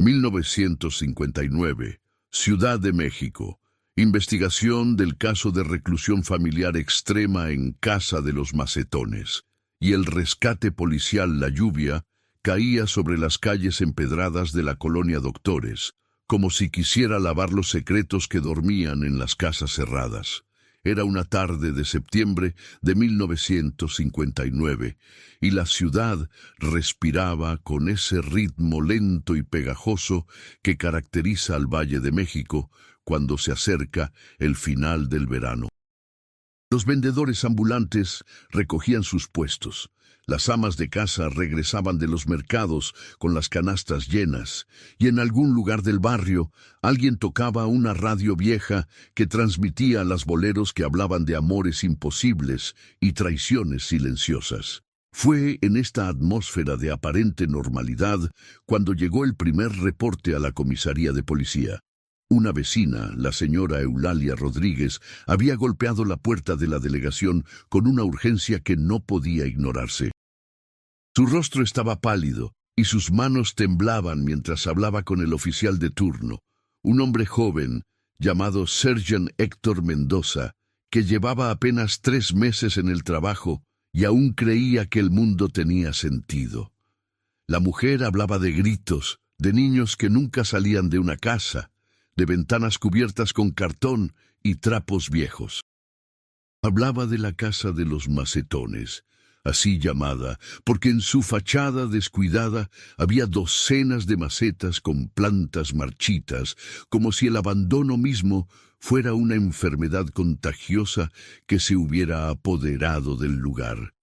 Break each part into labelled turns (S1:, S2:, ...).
S1: 1959, Ciudad de México. Investigación del caso de reclusión familiar extrema en Casa de los Macetones. Y el rescate policial La Lluvia caía sobre las calles empedradas de la colonia Doctores, como si quisiera lavar los secretos que dormían en las casas cerradas. Era una tarde de septiembre de 1959, y la ciudad respiraba con ese ritmo lento y pegajoso que caracteriza al Valle de México cuando se acerca el final del verano. Los vendedores ambulantes recogían sus puestos. Las amas de casa regresaban de los mercados con las canastas llenas, y en algún lugar del barrio alguien tocaba una radio vieja que transmitía las boleros que hablaban de amores imposibles y traiciones silenciosas. Fue en esta atmósfera de aparente normalidad cuando llegó el primer reporte a la comisaría de policía. Una vecina, la señora Eulalia Rodríguez, había golpeado la puerta de la delegación con una urgencia que no podía ignorarse. Su rostro estaba pálido y sus manos temblaban mientras hablaba con el oficial de turno, un hombre joven llamado Sergeant Héctor Mendoza, que llevaba apenas 3 meses en el trabajo y aún creía que el mundo tenía sentido. La mujer hablaba de gritos, de niños que nunca salían de una casa, de ventanas cubiertas con cartón y trapos viejos. Hablaba de la Casa de los Macetones, así llamada, porque en su fachada descuidada había docenas de macetas con plantas marchitas, como si el abandono mismo fuera una enfermedad contagiosa que se hubiera apoderado del lugar.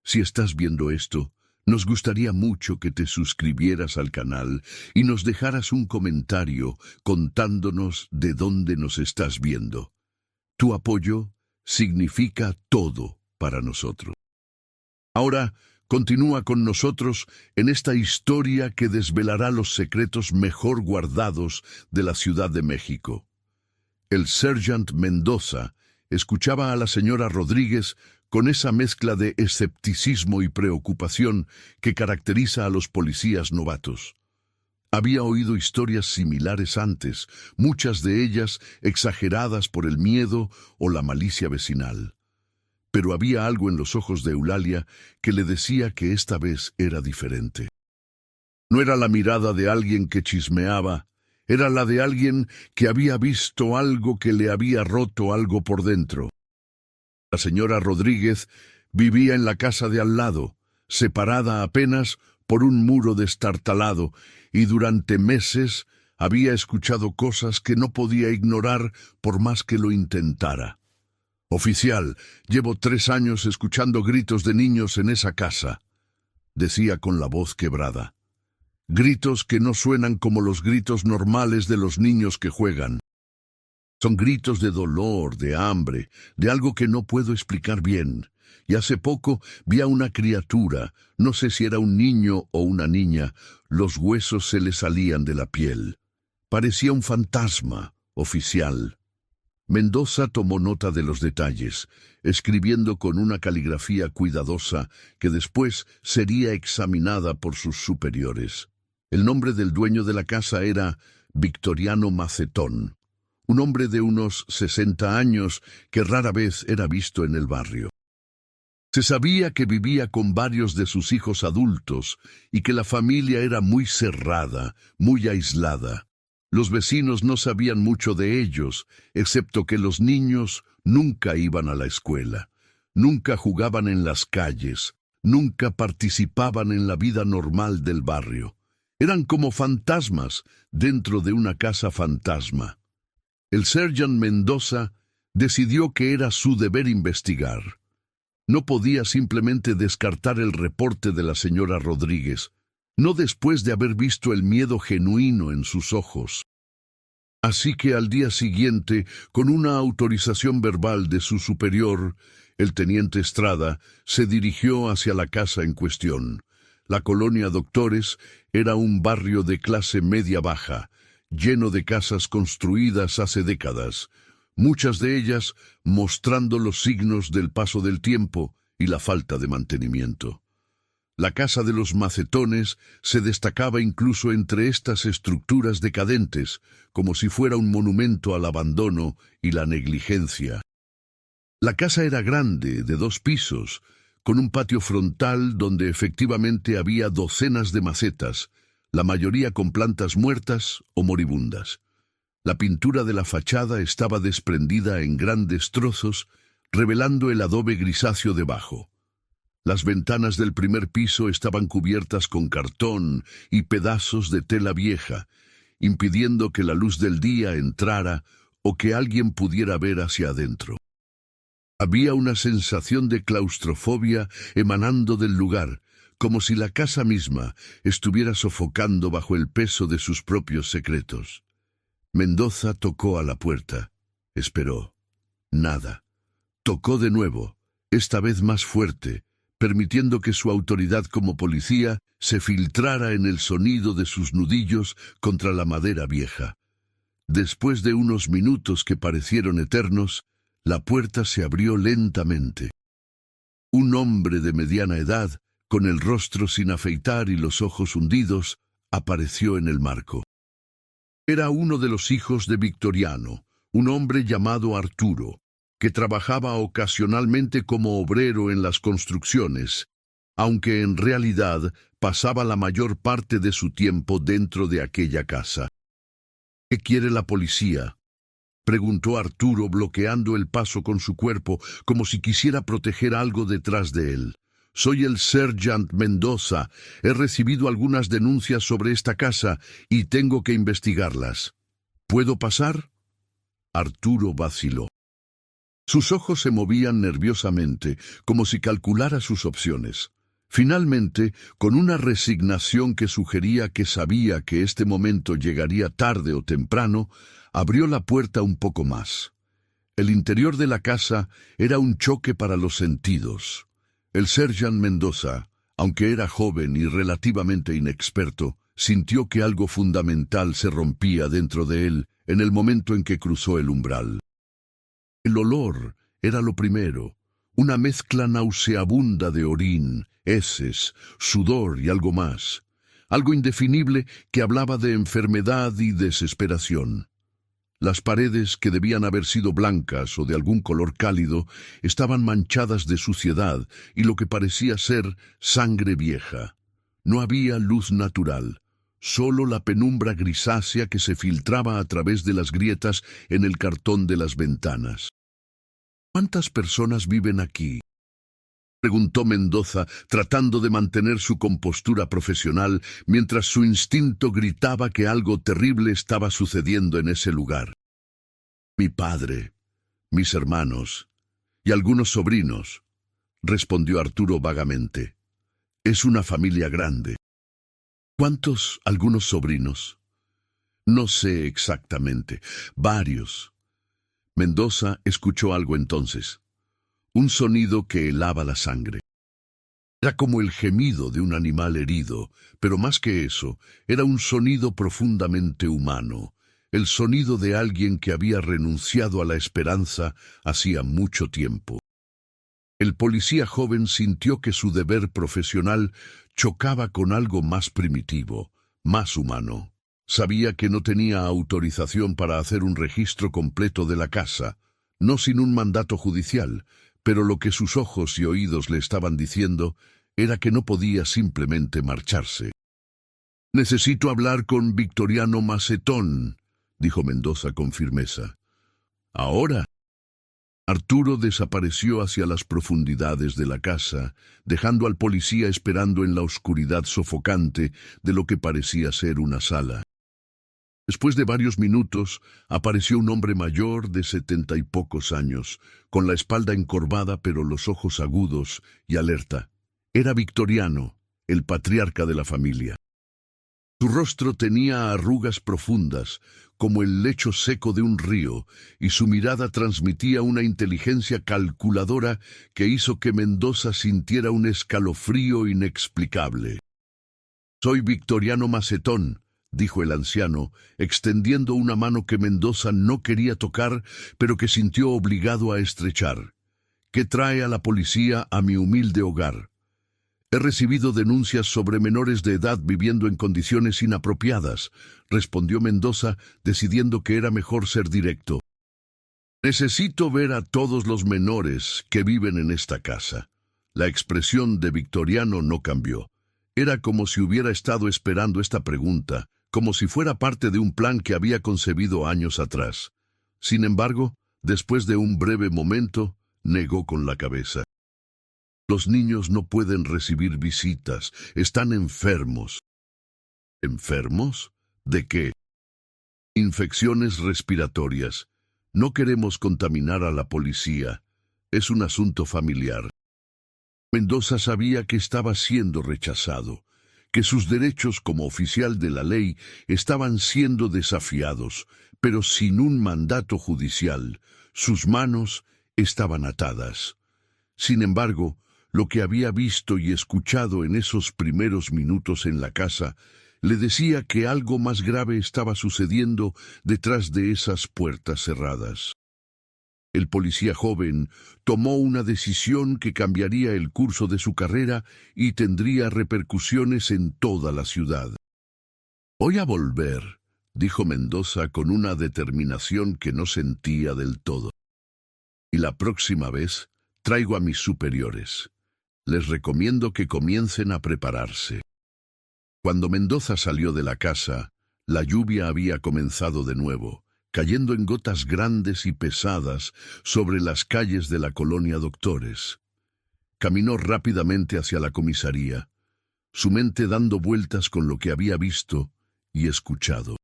S1: Si estás viendo esto, nos gustaría mucho que te suscribieras al canal y nos dejaras un comentario contándonos de dónde nos estás viendo. Tu apoyo significa todo para nosotros. Ahora, continúa con nosotros en esta historia que desvelará los secretos mejor guardados de la Ciudad de México. El Sergeant Mendoza escuchaba a la señora Rodríguez con esa mezcla de escepticismo y preocupación que caracteriza a los policías novatos. Había oído historias similares antes, muchas de ellas exageradas por el miedo o la malicia vecinal. Pero había algo en los ojos de Eulalia que le decía que esta vez era diferente. No era la mirada de alguien que chismeaba, era la de alguien que había visto algo que le había roto algo por dentro. La señora Rodríguez vivía en la casa de al lado, separada apenas por un muro destartalado, y durante meses había escuchado cosas que no podía ignorar por más que lo intentara. «Oficial, llevo 3 años escuchando gritos de niños en esa casa», decía con la voz quebrada. «Gritos que no suenan como los gritos normales de los niños que juegan. Son gritos de dolor, de hambre, de algo que no puedo explicar bien. Y hace poco vi a una criatura, no sé si era un niño o una niña, los huesos se le salían de la piel. Parecía un fantasma, oficial». Mendoza tomó nota de los detalles, escribiendo con una caligrafía cuidadosa que después sería examinada por sus superiores. El nombre del dueño de la casa era Victoriano Macetón, un hombre de unos 60 años que rara vez era visto en el barrio. Se sabía que vivía con varios de sus hijos adultos y que la familia era muy cerrada, muy aislada. Los vecinos no sabían mucho de ellos, excepto que los niños nunca iban a la escuela, nunca jugaban en las calles, nunca participaban en la vida normal del barrio. Eran como fantasmas dentro de una casa fantasma. El Sergeant Mendoza decidió que era su deber investigar. No podía simplemente descartar el reporte de la señora Rodríguez, no después de haber visto el miedo genuino en sus ojos. Así que al día siguiente, con una autorización verbal de su superior, el teniente Estrada se dirigió hacia la casa en cuestión. La colonia Doctores era un barrio de clase media-baja, lleno de casas construidas hace décadas, muchas de ellas mostrando los signos del paso del tiempo y la falta de mantenimiento. La casa de los Macetones se destacaba incluso entre estas estructuras decadentes, como si fuera un monumento al abandono y la negligencia. La casa era grande, de 2 pisos, con un patio frontal donde efectivamente había docenas de macetas, la mayoría con plantas muertas o moribundas. La pintura de la fachada estaba desprendida en grandes trozos, revelando el adobe grisáceo debajo. Las ventanas del primer piso estaban cubiertas con cartón y pedazos de tela vieja, impidiendo que la luz del día entrara o que alguien pudiera ver hacia adentro. Había una sensación de claustrofobia emanando del lugar, como si la casa misma estuviera sofocando bajo el peso de sus propios secretos. Mendoza tocó a la puerta. Esperó. Nada. Tocó de nuevo, esta vez más fuerte, permitiendo que su autoridad como policía se filtrara en el sonido de sus nudillos contra la madera vieja. Después de unos minutos que parecieron eternos, la puerta se abrió lentamente. Un hombre de mediana edad, con el rostro sin afeitar y los ojos hundidos, apareció en el marco. Era uno de los hijos de Victoriano, un hombre llamado Arturo, que trabajaba ocasionalmente como obrero en las construcciones, aunque en realidad pasaba la mayor parte de su tiempo dentro de aquella casa. «¿Qué quiere la policía?», preguntó Arturo, bloqueando el paso con su cuerpo, como si quisiera proteger algo detrás de él. «Soy el Sergeant Mendoza. He recibido algunas denuncias sobre esta casa y tengo que investigarlas. ¿Puedo pasar?». Arturo vaciló. Sus ojos se movían nerviosamente, como si calculara sus opciones. Finalmente, con una resignación que sugería que sabía que este momento llegaría tarde o temprano, abrió la puerta un poco más. El interior de la casa era un choque para los sentidos. El Sergeant Mendoza, aunque era joven y relativamente inexperto, sintió que algo fundamental se rompía dentro de él en el momento en que cruzó el umbral. El olor era lo primero, una mezcla nauseabunda de orín, heces, sudor y algo más, algo indefinible que hablaba de enfermedad y desesperación. Las paredes, que debían haber sido blancas o de algún color cálido, estaban manchadas de suciedad y lo que parecía ser sangre vieja. No había luz natural, solo la penumbra grisácea que se filtraba a través de las grietas en el cartón de las ventanas. «¿Cuántas personas viven aquí?», preguntó Mendoza, tratando de mantener su compostura profesional mientras su instinto gritaba que algo terrible estaba sucediendo en ese lugar. «Mi padre, mis hermanos y algunos sobrinos», respondió Arturo vagamente. «Es una familia grande». «¿Cuántos algunos sobrinos?». «No sé exactamente. Varios». Mendoza escuchó algo entonces. Un sonido que helaba la sangre. Era como el gemido de un animal herido, pero más que eso, era un sonido profundamente humano, el sonido de alguien que había renunciado a la esperanza hacía mucho tiempo. El policía joven sintió que su deber profesional chocaba con algo más primitivo, más humano. Sabía que no tenía autorización para hacer un registro completo de la casa, no sin un mandato judicial, pero lo que sus ojos y oídos le estaban diciendo era que no podía simplemente marcharse. «Necesito hablar con Victoriano Macetón», dijo Mendoza con firmeza. «¿Ahora?». Arturo desapareció hacia las profundidades de la casa, dejando al policía esperando en la oscuridad sofocante de lo que parecía ser una sala. Después de varios minutos, apareció un hombre mayor de 70 y pocos años, con la espalda encorvada pero los ojos agudos y alerta. Era Victoriano, el patriarca de la familia. Su rostro tenía arrugas profundas, como el lecho seco de un río, y su mirada transmitía una inteligencia calculadora que hizo que Mendoza sintiera un escalofrío inexplicable. «Soy Victoriano Macetón», dijo el anciano, extendiendo una mano que Mendoza no quería tocar, pero que sintió obligado a estrechar. «¿Qué trae a la policía a mi humilde hogar?». He recibido denuncias sobre menores de edad viviendo en condiciones inapropiadas, respondió Mendoza, decidiendo que era mejor ser directo. Necesito ver a todos los menores que viven en esta casa. La expresión de Victoriano no cambió. Era como si hubiera estado esperando esta pregunta, como si fuera parte de un plan que había concebido años atrás. Sin embargo, después de un breve momento, negó con la cabeza. Los niños no pueden recibir visitas, están enfermos. ¿Enfermos? ¿De qué? Infecciones respiratorias. No queremos contaminar a la policía. Es un asunto familiar. Mendoza sabía que estaba siendo rechazado, que sus derechos como oficial de la ley estaban siendo desafiados, pero sin un mandato judicial, sus manos estaban atadas. Sin embargo, lo que había visto y escuchado en esos primeros minutos en la casa le decía que algo más grave estaba sucediendo detrás de esas puertas cerradas. El policía joven tomó una decisión que cambiaría el curso de su carrera y tendría repercusiones en toda la ciudad. «Voy a volver», dijo Mendoza con una determinación que no sentía del todo. «Y la próxima vez traigo a mis superiores. Les recomiendo que comiencen a prepararse». Cuando Mendoza salió de la casa, la lluvia había comenzado de nuevo, cayendo en gotas grandes y pesadas sobre las calles de la colonia Doctores. Caminó rápidamente hacia la comisaría, su mente dando vueltas con lo que había visto y escuchado.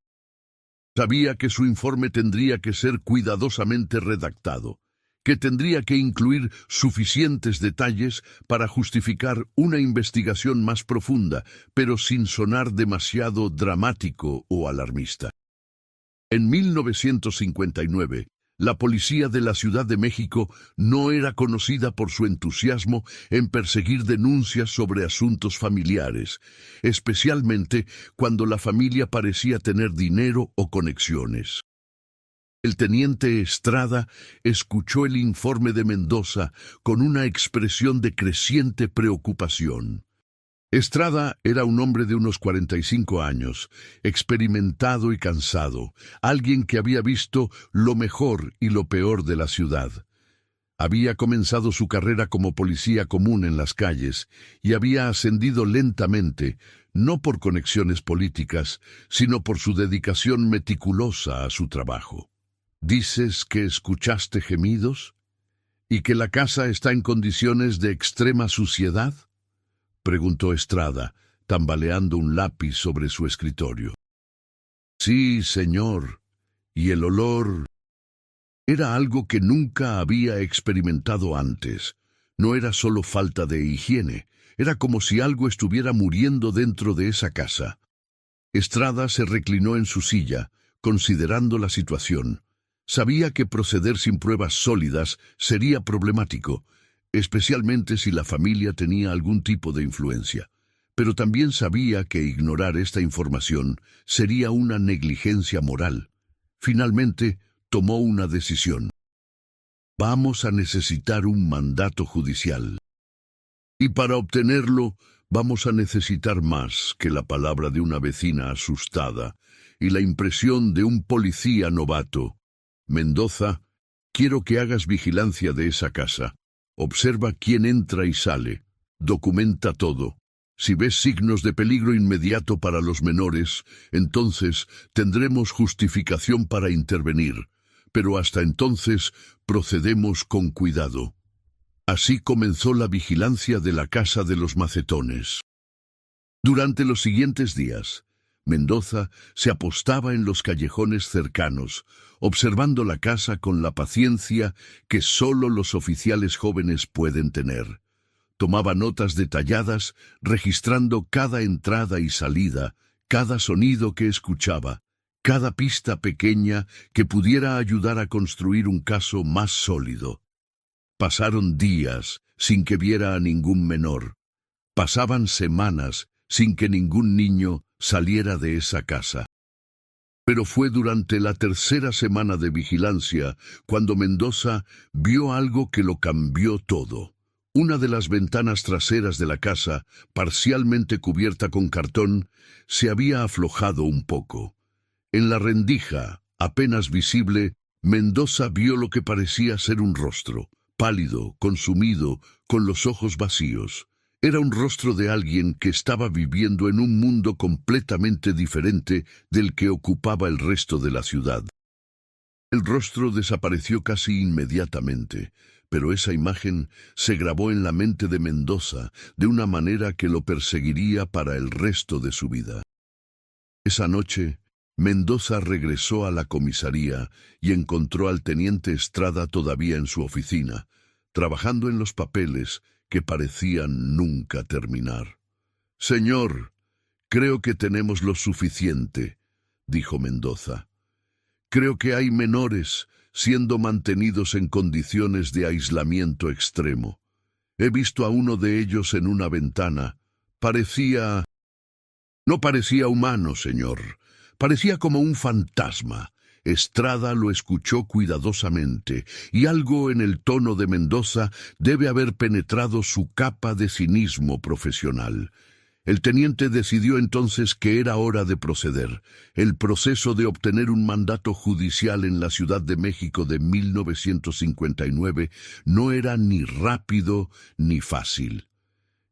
S1: Sabía que su informe tendría que ser cuidadosamente redactado, que tendría que incluir suficientes detalles para justificar una investigación más profunda, pero sin sonar demasiado dramático o alarmista. En 1959, la policía de la Ciudad de México no era conocida por su entusiasmo en perseguir denuncias sobre asuntos familiares, especialmente cuando la familia parecía tener dinero o conexiones. El teniente Estrada escuchó el informe de Mendoza con una expresión de creciente preocupación. Estrada era un hombre de unos 45 años, experimentado y cansado, alguien que había visto lo mejor y lo peor de la ciudad. Había comenzado su carrera como policía común en las calles y había ascendido lentamente, no por conexiones políticas, sino por su dedicación meticulosa a su trabajo. ¿Dices que escuchaste gemidos? ¿Y que la casa está en condiciones de extrema suciedad?, preguntó Estrada, tambaleando un lápiz sobre su escritorio. Sí, señor, y el olor era algo que nunca había experimentado antes. No era solo falta de higiene, era como si algo estuviera muriendo dentro de esa casa. Estrada se reclinó en su silla, considerando la situación. Sabía que proceder sin pruebas sólidas sería problemático, especialmente si la familia tenía algún tipo de influencia. Pero también sabía que ignorar esta información sería una negligencia moral. Finalmente, tomó una decisión. Vamos a necesitar un mandato judicial. Y para obtenerlo, vamos a necesitar más que la palabra de una vecina asustada y la impresión de un policía novato. Mendoza, quiero que hagas vigilancia de esa casa. Observa quién entra y sale. Documenta todo. Si ves signos de peligro inmediato para los menores, entonces tendremos justificación para intervenir. Pero hasta entonces procedemos con cuidado. Así comenzó la vigilancia de la casa de los Macetones. Durante los siguientes días, Mendoza se apostaba en los callejones cercanos, observando la casa con la paciencia que solo los oficiales jóvenes pueden tener. Tomaba notas detalladas, registrando cada entrada y salida, cada sonido que escuchaba, cada pista pequeña que pudiera ayudar a construir un caso más sólido. Pasaron días sin que viera a ningún menor. Pasaban semanas sin que ningún niño saliera de esa casa. Pero fue durante la tercera semana de vigilancia cuando Mendoza vio algo que lo cambió todo. Una de las ventanas traseras de la casa, parcialmente cubierta con cartón, se había aflojado un poco. En la rendija, apenas visible, Mendoza vio lo que parecía ser un rostro, pálido, consumido, con los ojos vacíos. Era un rostro de alguien que estaba viviendo en un mundo completamente diferente del que ocupaba el resto de la ciudad. El rostro desapareció casi inmediatamente, pero esa imagen se grabó en la mente de Mendoza de una manera que lo perseguiría para el resto de su vida. Esa noche, Mendoza regresó a la comisaría y encontró al teniente Estrada todavía en su oficina, trabajando en los papeles que parecían nunca terminar. «Señor, creo que tenemos lo suficiente», dijo Mendoza. «Creo que hay menores siendo mantenidos en condiciones de aislamiento extremo. He visto a uno de ellos en una ventana. No parecía humano, señor. Parecía como un fantasma». Estrada lo escuchó cuidadosamente, y algo en el tono de Mendoza debe haber penetrado su capa de cinismo profesional. El teniente decidió entonces que era hora de proceder. El proceso de obtener un mandato judicial en la Ciudad de México de 1959 no era ni rápido ni fácil.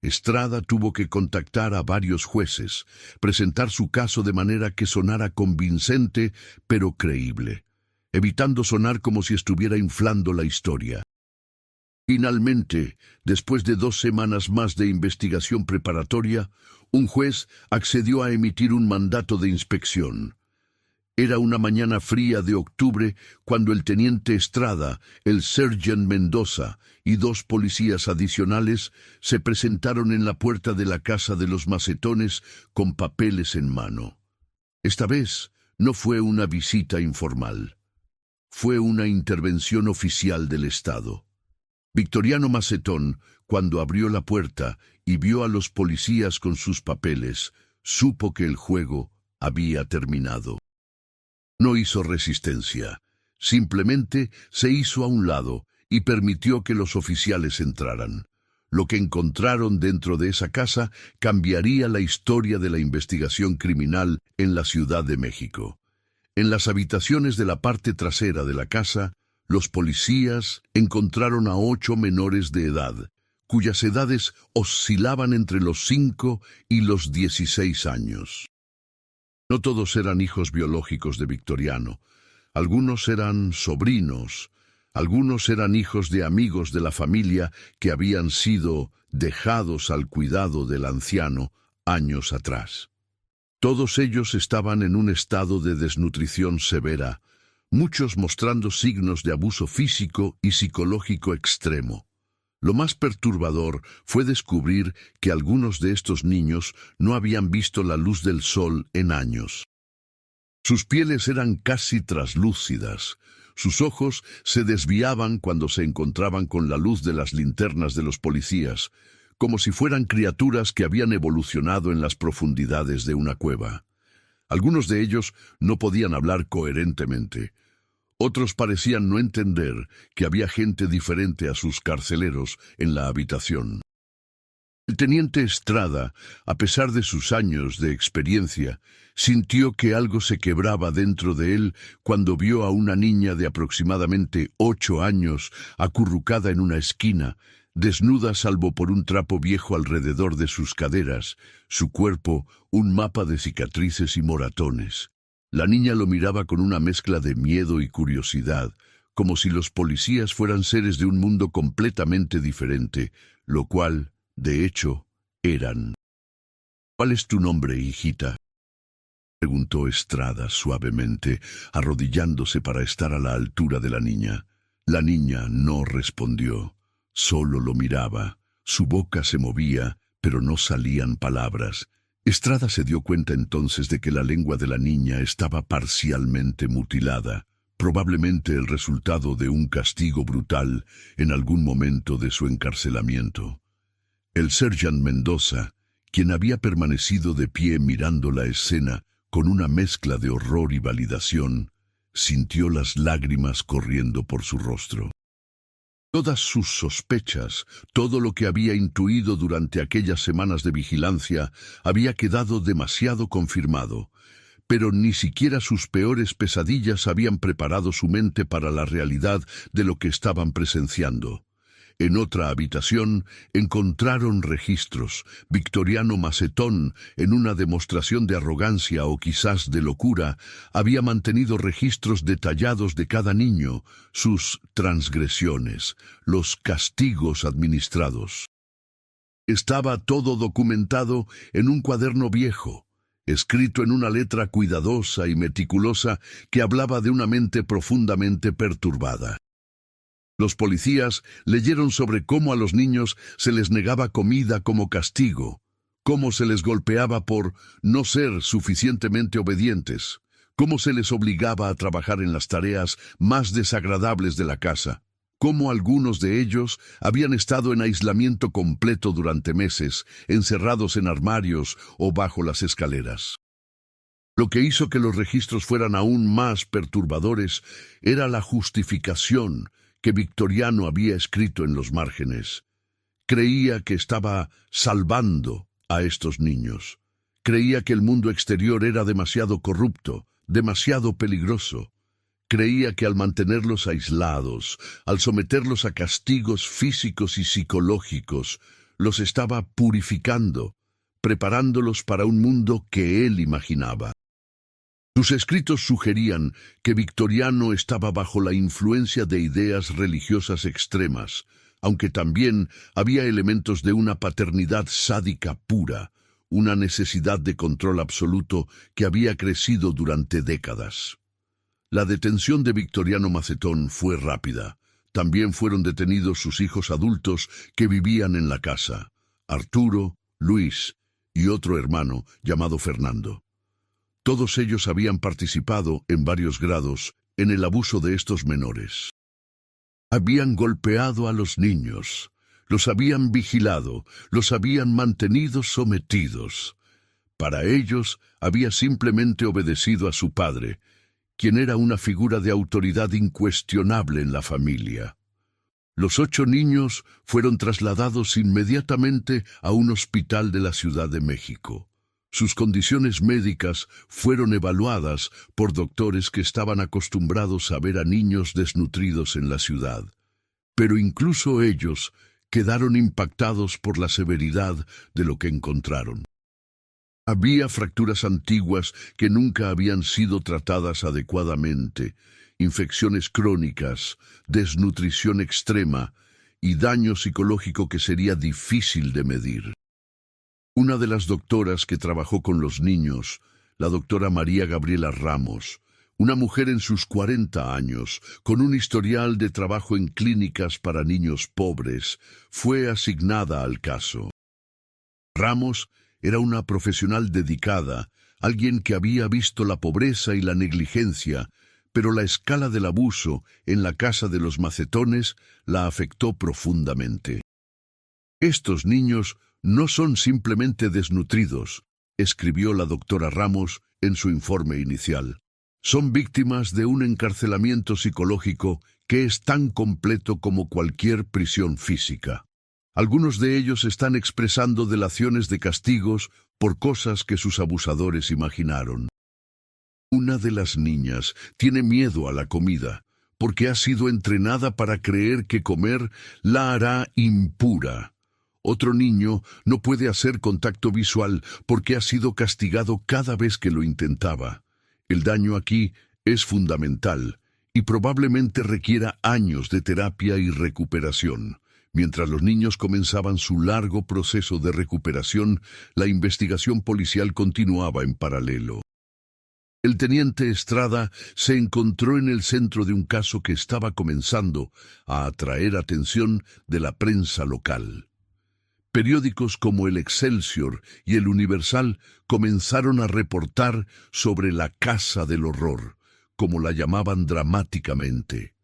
S1: Estrada tuvo que contactar a varios jueces, presentar su caso de manera que sonara convincente pero creíble, evitando sonar como si estuviera inflando la historia. Finalmente, después de 2 semanas más de investigación preparatoria, un juez accedió a emitir un mandato de inspección. Era una mañana fría de octubre cuando el teniente Estrada, el sergeant Mendoza y 2 policías adicionales se presentaron en la puerta de la casa de los Macetones con papeles en mano. Esta vez no fue una visita informal. Fue una intervención oficial del Estado. Victoriano Macetón, cuando abrió la puerta y vio a los policías con sus papeles, supo que el juego había terminado. No hizo resistencia, simplemente se hizo a un lado y permitió que los oficiales entraran. Lo que encontraron dentro de esa casa cambiaría la historia de la investigación criminal en la Ciudad de México. En las habitaciones de la parte trasera de la casa, los policías encontraron a 8 menores de edad, cuyas edades oscilaban entre los 5 y los 16 años. No todos eran hijos biológicos de Victoriano. Algunos eran sobrinos, algunos eran hijos de amigos de la familia que habían sido dejados al cuidado del anciano años atrás. Todos ellos estaban en un estado de desnutrición severa, muchos mostrando signos de abuso físico y psicológico extremo. Lo más perturbador fue descubrir que algunos de estos niños no habían visto la luz del sol en años. Sus pieles eran casi traslúcidas, sus ojos se desviaban cuando se encontraban con la luz de las linternas de los policías, como si fueran criaturas que habían evolucionado en las profundidades de una cueva. Algunos de ellos no podían hablar coherentemente. Otros parecían no entender que había gente diferente a sus carceleros en la habitación. El teniente Estrada, a pesar de sus años de experiencia, sintió que algo se quebraba dentro de él cuando vio a una niña de aproximadamente 8 años acurrucada en una esquina, desnuda salvo por un trapo viejo alrededor de sus caderas, su cuerpo un mapa de cicatrices y moratones. La niña lo miraba con una mezcla de miedo y curiosidad, como si los policías fueran seres de un mundo completamente diferente, lo cual, de hecho, eran. «¿Cuál es tu nombre, hijita?», preguntó Estrada suavemente, arrodillándose para estar a la altura de la niña. La niña no respondió, solo lo miraba. Su boca se movía, pero no salían palabras. Estrada se dio cuenta entonces de que la lengua de la niña estaba parcialmente mutilada, probablemente el resultado de un castigo brutal en algún momento de su encarcelamiento. El sergeant Mendoza, quien había permanecido de pie mirando la escena con una mezcla de horror y validación, sintió las lágrimas corriendo por su rostro. Todas sus sospechas, todo lo que había intuido durante aquellas semanas de vigilancia, había quedado demasiado confirmado. Pero ni siquiera sus peores pesadillas habían preparado su mente para la realidad de lo que estaban presenciando. En otra habitación encontraron registros. Victoriano Macetón, en una demostración de arrogancia o quizás de locura, había mantenido registros detallados de cada niño, sus transgresiones, los castigos administrados. Estaba todo documentado en un cuaderno viejo, escrito en una letra cuidadosa y meticulosa que hablaba de una mente profundamente perturbada. Los policías leyeron sobre cómo a los niños se les negaba comida como castigo, cómo se les golpeaba por no ser suficientemente obedientes, cómo se les obligaba a trabajar en las tareas más desagradables de la casa, cómo algunos de ellos habían estado en aislamiento completo durante meses, encerrados en armarios o bajo las escaleras. Lo que hizo que los registros fueran aún más perturbadores era la justificación que Victoriano había escrito en los márgenes. Creía que estaba salvando a estos niños. Creía que el mundo exterior era demasiado corrupto, demasiado peligroso. Creía que al mantenerlos aislados, al someterlos a castigos físicos y psicológicos, los estaba purificando, preparándolos para un mundo que él imaginaba. Sus escritos sugerían que Victoriano estaba bajo la influencia de ideas religiosas extremas, aunque también había elementos de una paternidad sádica pura, una necesidad de control absoluto que había crecido durante décadas. La detención de Victoriano Macetón fue rápida. También fueron detenidos sus hijos adultos que vivían en la casa, Arturo, Luis y otro hermano llamado Fernando. Todos ellos habían participado, en varios grados, en el abuso de estos menores. Habían golpeado a los niños, los habían vigilado, los habían mantenido sometidos. Para ellos, había simplemente obedecido a su padre, quien era una figura de autoridad incuestionable en la familia. Los 8 niños fueron trasladados inmediatamente a un hospital de la Ciudad de México. Sus condiciones médicas fueron evaluadas por doctores que estaban acostumbrados a ver a niños desnutridos en la ciudad. Pero incluso ellos quedaron impactados por la severidad de lo que encontraron. Había fracturas antiguas que nunca habían sido tratadas adecuadamente, infecciones crónicas, desnutrición extrema y daño psicológico que sería difícil de medir. Una de las doctoras que trabajó con los niños, la doctora María Gabriela Ramos, una mujer en sus 40 años, con un historial de trabajo en clínicas para niños pobres, fue asignada al caso. Ramos era una profesional dedicada, alguien que había visto la pobreza y la negligencia, pero la escala del abuso en la casa de los Macetones la afectó profundamente. Estos niños no son simplemente desnutridos, escribió la doctora Ramos en su informe inicial. Son víctimas de un encarcelamiento psicológico que es tan completo como cualquier prisión física. Algunos de ellos están expresando delaciones de castigos por cosas que sus abusadores imaginaron. Una de las niñas tiene miedo a la comida porque ha sido entrenada para creer que comer la hará impura. Otro niño no puede hacer contacto visual porque ha sido castigado cada vez que lo intentaba. El daño aquí es fundamental y probablemente requiera años de terapia y recuperación. Mientras los niños comenzaban su largo proceso de recuperación, la investigación policial continuaba en paralelo. El teniente Estrada se encontró en el centro de un caso que estaba comenzando a atraer atención de la prensa local. Periódicos como el Excelsior y el Universal comenzaron a reportar sobre la Casa del Horror, como la llamaban dramáticamente.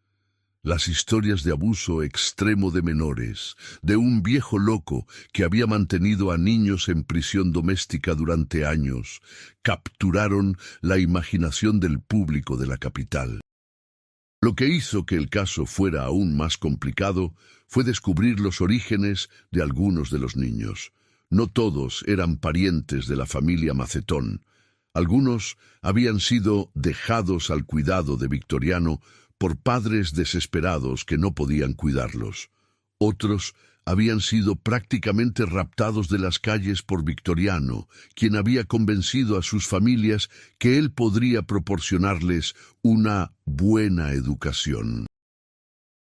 S1: Las historias de abuso extremo de menores, de un viejo loco que había mantenido a niños en prisión doméstica durante años, capturaron la imaginación del público de la capital. Lo que hizo que el caso fuera aún más complicado fue descubrir los orígenes de algunos de los niños. No todos eran parientes de la familia Macetón. Algunos habían sido dejados al cuidado de Victoriano por padres desesperados que no podían cuidarlos. Otros habían sido prácticamente raptados de las calles por Victoriano, quien había convencido a sus familias que él podría proporcionarles una buena educación.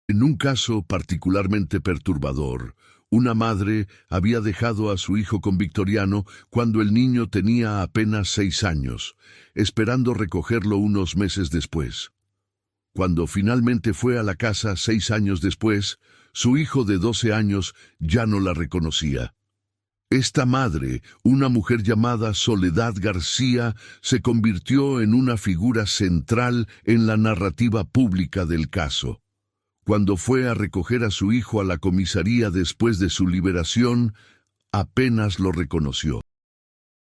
S1: En un caso particularmente perturbador, una madre había dejado a su hijo con Victoriano cuando el niño tenía apenas 6 años, esperando recogerlo unos meses después. Cuando finalmente fue a la casa 6 años después, su hijo de 12 años ya no la reconocía. Esta madre, una mujer llamada Soledad García, se convirtió en una figura central en la narrativa pública del caso. Cuando fue a recoger a su hijo a la comisaría después de su liberación, apenas lo reconoció.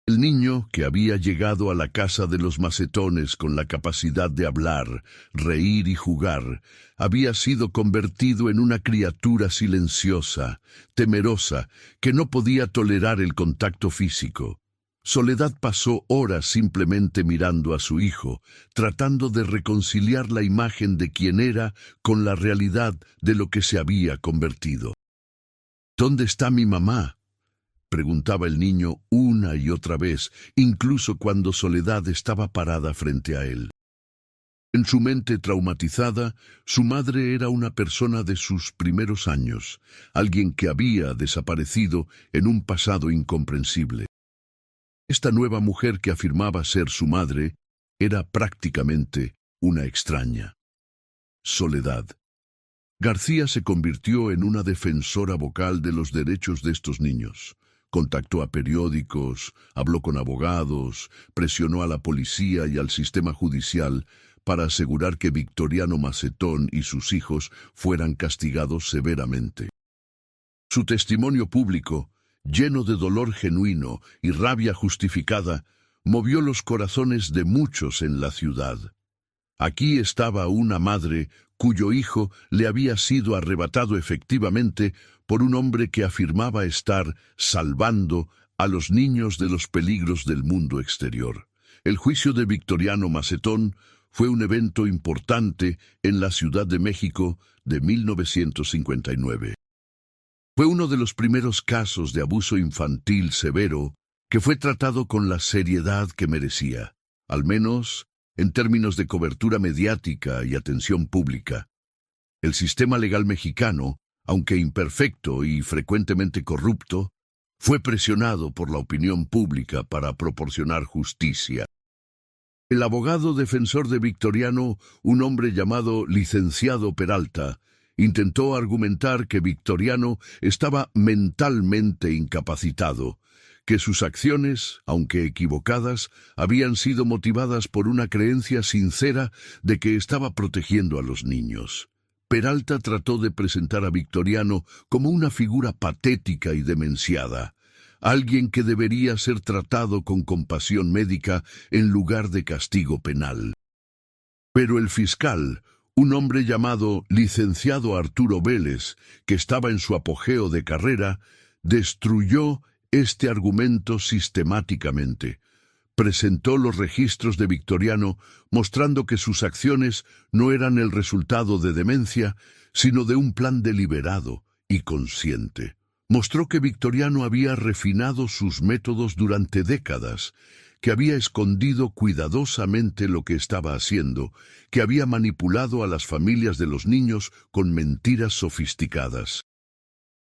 S1: El niño, que había llegado a la casa de los Macetones con la capacidad de hablar, reír y jugar, había sido convertido en una criatura silenciosa, temerosa, que no podía tolerar el contacto físico. Soledad pasó horas simplemente mirando a su hijo, tratando de reconciliar la imagen de quien era con la realidad de lo que se había convertido. ¿Dónde está mi mamá?, preguntaba el niño una y otra vez, incluso cuando Soledad estaba parada frente a él. En su mente traumatizada, su madre era una persona de sus primeros años, alguien que había desaparecido en un pasado incomprensible. Esta nueva mujer que afirmaba ser su madre era prácticamente una extraña. Soledad. García se convirtió en una defensora vocal de los derechos de estos niños. Contactó a periódicos, habló con abogados, presionó a la policía y al sistema judicial para asegurar que Victoriano Macetón y sus hijos fueran castigados severamente. Su testimonio público, lleno de dolor genuino y rabia justificada, movió los corazones de muchos en la ciudad. Aquí estaba una madre cuyo hijo le había sido arrebatado efectivamente por un hombre que afirmaba estar salvando a los niños de los peligros del mundo exterior. El juicio de Victoriano Macetón fue un evento importante en la Ciudad de México de 1959. Fue uno de los primeros casos de abuso infantil severo que fue tratado con la seriedad que merecía, al menos en términos de cobertura mediática y atención pública. El sistema legal mexicano, aunque imperfecto y frecuentemente corrupto, fue presionado por la opinión pública para proporcionar justicia. El abogado defensor de Victoriano, un hombre llamado Licenciado Peralta, intentó argumentar que Victoriano estaba mentalmente incapacitado, que sus acciones, aunque equivocadas, habían sido motivadas por una creencia sincera de que estaba protegiendo a los niños. Peralta trató de presentar a Victoriano como una figura patética y demenciada, alguien que debería ser tratado con compasión médica en lugar de castigo penal. Pero el fiscal, un hombre llamado Licenciado Arturo Vélez, que estaba en su apogeo de carrera, destruyó este argumento sistemáticamente. Presentó los registros de Victoriano mostrando que sus acciones no eran el resultado de demencia, sino de un plan deliberado y consciente. Mostró que Victoriano había refinado sus métodos durante décadas, que había escondido cuidadosamente lo que estaba haciendo, que había manipulado a las familias de los niños con mentiras sofisticadas.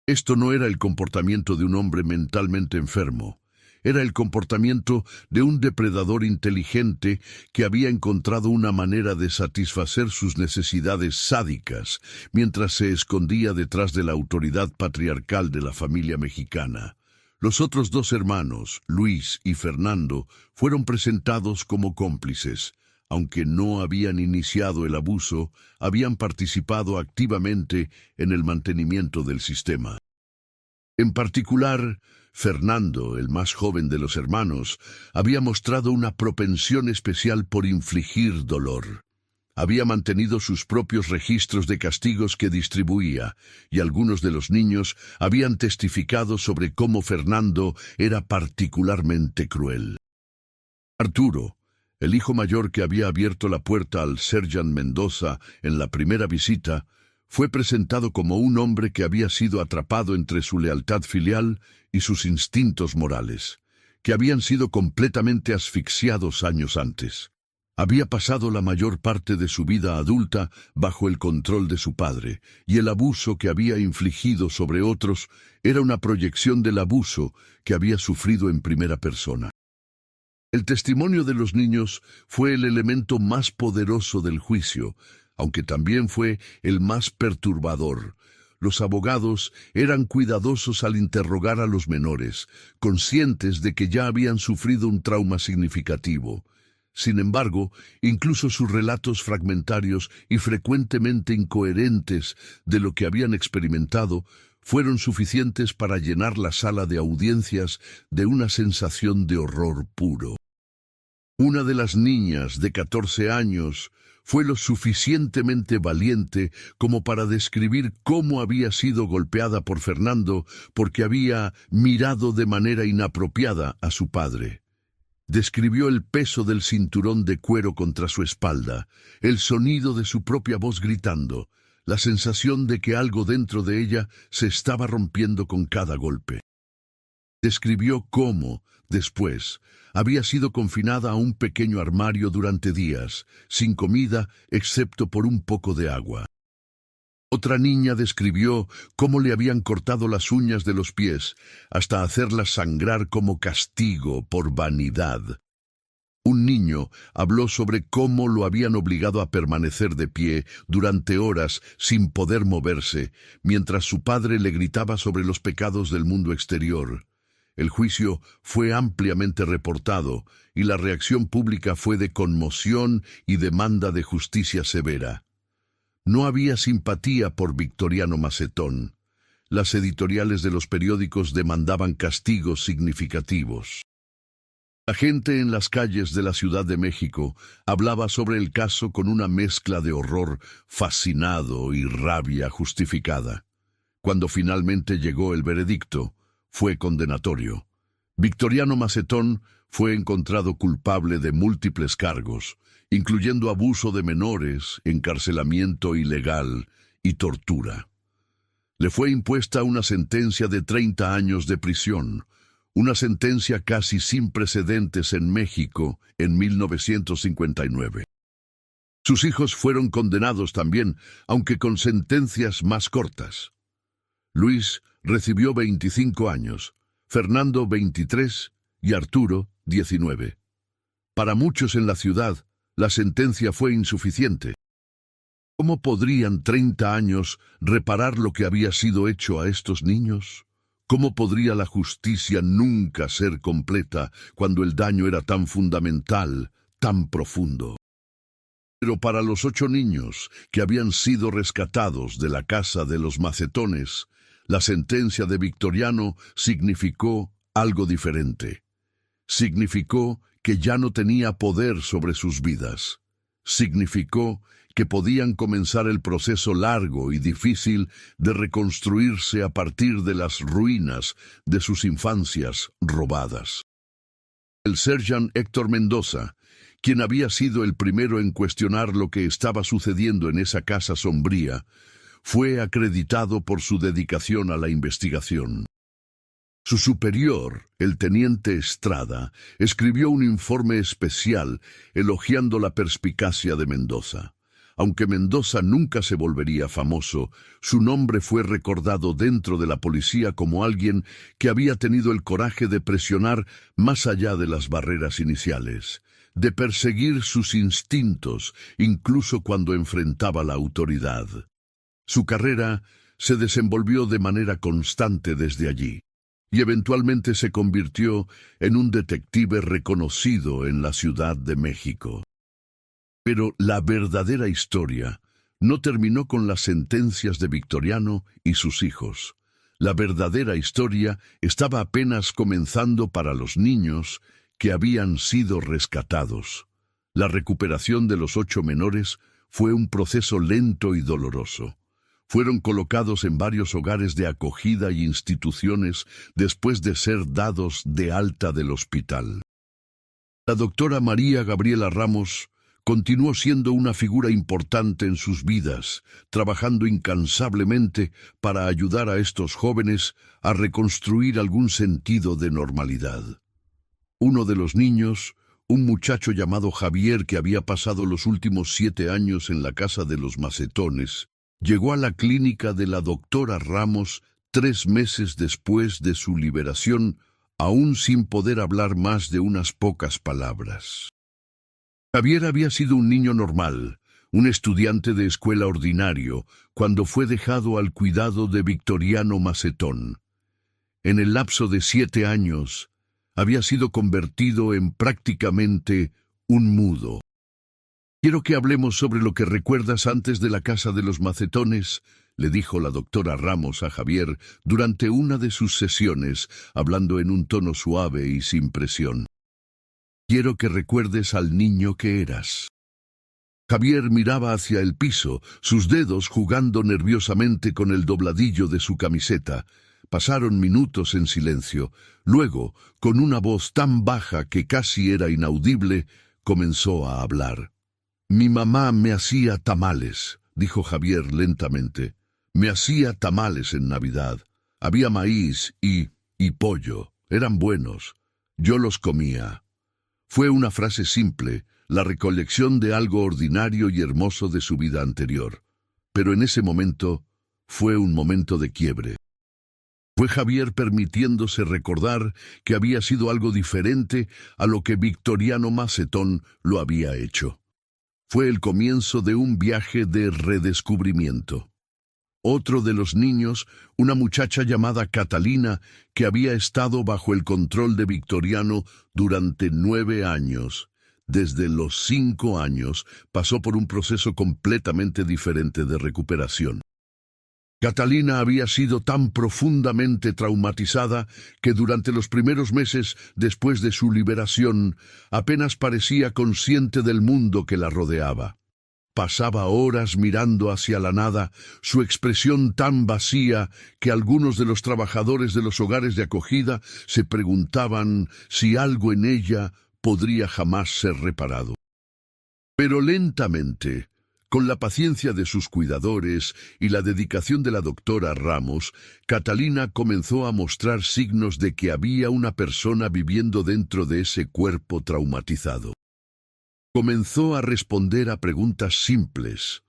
S1: Esto no era el comportamiento de un hombre mentalmente enfermo. Era el comportamiento de un depredador inteligente que había encontrado una manera de satisfacer sus necesidades sádicas mientras se escondía detrás de la autoridad patriarcal de la familia mexicana. Los otros 2 hermanos, Luis y Fernando, fueron presentados como cómplices. Aunque no habían iniciado el abuso, habían participado activamente en el mantenimiento del sistema. En particular, Fernando, el más joven de los hermanos, había mostrado una propensión especial por infligir dolor. Había mantenido sus propios registros de castigos que distribuía, y algunos de los niños habían testificado sobre cómo Fernando era particularmente cruel. Arturo, el hijo mayor que había abierto la puerta al Sergeant Mendoza en la primera visita, fue presentado como un hombre que había sido atrapado entre su lealtad filial y sus instintos morales, que habían sido completamente asfixiados años antes. Había pasado la mayor parte de su vida adulta bajo el control de su padre, y el abuso que había infligido sobre otros era una proyección del abuso que había sufrido en primera persona. El testimonio de los niños fue el elemento más poderoso del juicio, aunque también fue el más perturbador. Los abogados eran cuidadosos al interrogar a los menores, conscientes de que ya habían sufrido un trauma significativo. Sin embargo, incluso sus relatos fragmentarios y frecuentemente incoherentes de lo que habían experimentado fueron suficientes para llenar la sala de audiencias de una sensación de horror puro. Una de las niñas de 14 años fue lo suficientemente valiente como para describir cómo había sido golpeada por Fernando porque había mirado de manera inapropiada a su padre. Describió el peso del cinturón de cuero contra su espalda, el sonido de su propia voz gritando, la sensación de que algo dentro de ella se estaba rompiendo con cada golpe. Describió cómo, después, había sido confinada a un pequeño armario durante días, sin comida excepto por un poco de agua. Otra niña describió cómo le habían cortado las uñas de los pies hasta hacerlas sangrar como castigo por vanidad. Un niño habló sobre cómo lo habían obligado a permanecer de pie durante horas sin poder moverse, mientras su padre le gritaba sobre los pecados del mundo exterior. El juicio fue ampliamente reportado y la reacción pública fue de conmoción y demanda de justicia severa. No había simpatía por Victoriano Macetón. Las editoriales de los periódicos demandaban castigos significativos. La gente en las calles de la Ciudad de México hablaba sobre el caso con una mezcla de horror fascinado y rabia justificada. Cuando finalmente llegó el veredicto, fue condenatorio. Victoriano Macetón fue encontrado culpable de múltiples cargos, incluyendo abuso de menores, encarcelamiento ilegal y tortura. Le fue impuesta una sentencia de 30 años de prisión, una sentencia casi sin precedentes en México en 1959. Sus hijos fueron condenados también, aunque con sentencias más cortas. Luis recibió 25 años, Fernando 23 y Arturo 19. Para muchos en la ciudad, la sentencia fue insuficiente. ¿Cómo podrían 30 años reparar lo que había sido hecho a estos niños? ¿Cómo podría la justicia nunca ser completa cuando el daño era tan fundamental, tan profundo? Pero para los 8 niños que habían sido rescatados de la casa de los Macetones, la sentencia de Victoriano significó algo diferente. Significó que ya no tenía poder sobre sus vidas. Significó que podían comenzar el proceso largo y difícil de reconstruirse a partir de las ruinas de sus infancias robadas. El Sergeant Héctor Mendoza, quien había sido el primero en cuestionar lo que estaba sucediendo en esa casa sombría, fue acreditado por su dedicación a la investigación. Su superior, el teniente Estrada, escribió un informe especial elogiando la perspicacia de Mendoza. Aunque Mendoza nunca se volvería famoso, su nombre fue recordado dentro de la policía como alguien que había tenido el coraje de presionar más allá de las barreras iniciales, de perseguir sus instintos, incluso cuando enfrentaba la autoridad. Su carrera se desenvolvió de manera constante desde allí, y eventualmente se convirtió en un detective reconocido en la Ciudad de México. Pero la verdadera historia no terminó con las sentencias de Victoriano y sus hijos. La verdadera historia estaba apenas comenzando para los niños que habían sido rescatados. La recuperación de los 8 menores Fue un proceso lento y doloroso. Fueron colocados en varios hogares de acogida y instituciones después de ser dados de alta del hospital. La doctora María Gabriela Ramos continuó siendo una figura importante en sus vidas, trabajando incansablemente para ayudar a estos jóvenes a reconstruir algún sentido de normalidad. Uno de los niños, un muchacho llamado Javier que había pasado los últimos 7 años en la casa de los Macetones, llegó a la clínica de la doctora Ramos 3 meses después de su liberación, aún sin poder hablar más de unas pocas palabras. Javier había sido un niño normal, un estudiante de escuela ordinario, cuando fue dejado al cuidado de Victoriano Macetón. En el lapso de 7 años, había sido convertido en prácticamente un mudo. «Quiero que hablemos sobre lo que recuerdas antes de la casa de los Macetones», le dijo la doctora Ramos a Javier durante una de sus sesiones, hablando en un tono suave y sin presión. «Quiero que recuerdes al niño que eras». Javier miraba hacia el piso, sus dedos jugando nerviosamente con el dobladillo de su camiseta. Pasaron minutos en silencio. Luego, con una voz tan baja que casi era inaudible, comenzó a hablar. «Mi mamá me hacía tamales», dijo Javier lentamente. «Me hacía tamales en Navidad. Había maíz y pollo. Eran buenos. Yo los comía». Fue una frase simple, la recolección de algo ordinario y hermoso de su vida anterior. Pero en ese momento, fue un momento de quiebre. Fue Javier permitiéndose recordar que había sido algo diferente a lo que Victoriano Macetón lo había hecho. Fue el comienzo de un viaje de redescubrimiento. Otro de los niños, una muchacha llamada Catalina, que había estado bajo el control de Victoriano durante 9 años. Desde los 5 años pasó por un proceso completamente diferente de recuperación. Catalina había sido tan profundamente traumatizada que durante los primeros meses después de su liberación apenas parecía consciente del mundo que la rodeaba. Pasaba horas mirando hacia la nada, su expresión tan vacía que algunos de los trabajadores de los hogares de acogida se preguntaban si algo en ella podría jamás ser reparado. Pero lentamente, con la paciencia de sus cuidadores y la dedicación de la doctora Ramos, Catalina comenzó a mostrar signos de que había una persona viviendo dentro de ese cuerpo traumatizado. Comenzó a responder a preguntas simples.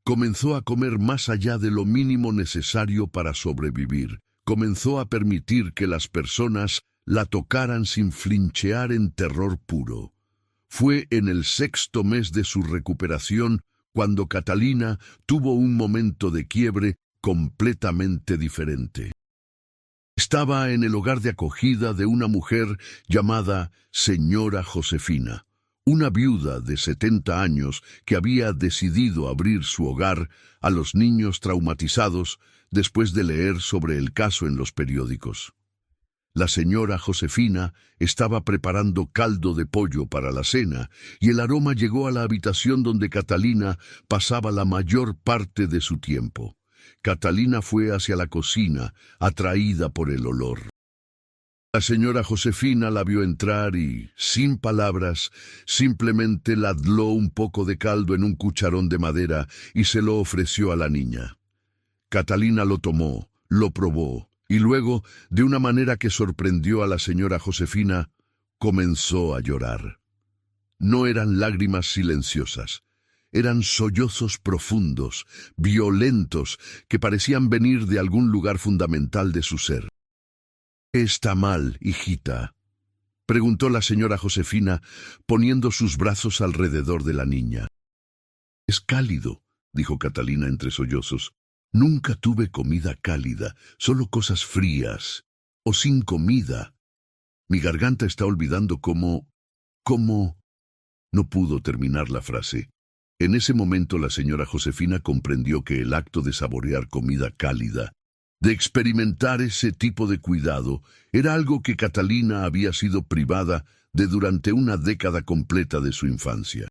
S1: Comenzó a comer más allá de lo mínimo necesario para sobrevivir. Comenzó a permitir que las personas la tocaran sin flinchear en terror puro. Fue en el 6º mes de su recuperación cuando Catalina tuvo un momento de quiebre completamente diferente. Estaba en el hogar de acogida de una mujer llamada señora Josefina, una viuda de 70 años que había decidido abrir su hogar a los niños traumatizados después de leer sobre el caso en los periódicos. La señora Josefina estaba preparando caldo de pollo para la cena y el aroma llegó a la habitación donde Catalina pasaba la mayor parte de su tiempo. Catalina fue hacia la cocina, atraída por el olor. La señora Josefina la vio entrar y, sin palabras, simplemente ladló un poco de caldo en un cucharón de madera y se lo ofreció a la niña. Catalina lo tomó, lo probó, y luego, de una manera que sorprendió a la señora Josefina, comenzó a llorar. No eran lágrimas silenciosas, eran sollozos profundos, violentos, que parecían venir de algún lugar fundamental de su ser. «¿Qué está mal, hijita?», preguntó la señora Josefina, poniendo sus brazos alrededor de la niña. «Es cálido», dijo Catalina entre sollozos. «Nunca tuve comida cálida, solo cosas frías, o sin comida. Mi garganta está olvidando cómo... No pudo terminar la frase. En ese momento la señora Josefina comprendió que el acto de saborear comida cálida, de experimentar ese tipo de cuidado, era algo que Catalina había sido privada de durante una década completa de su infancia.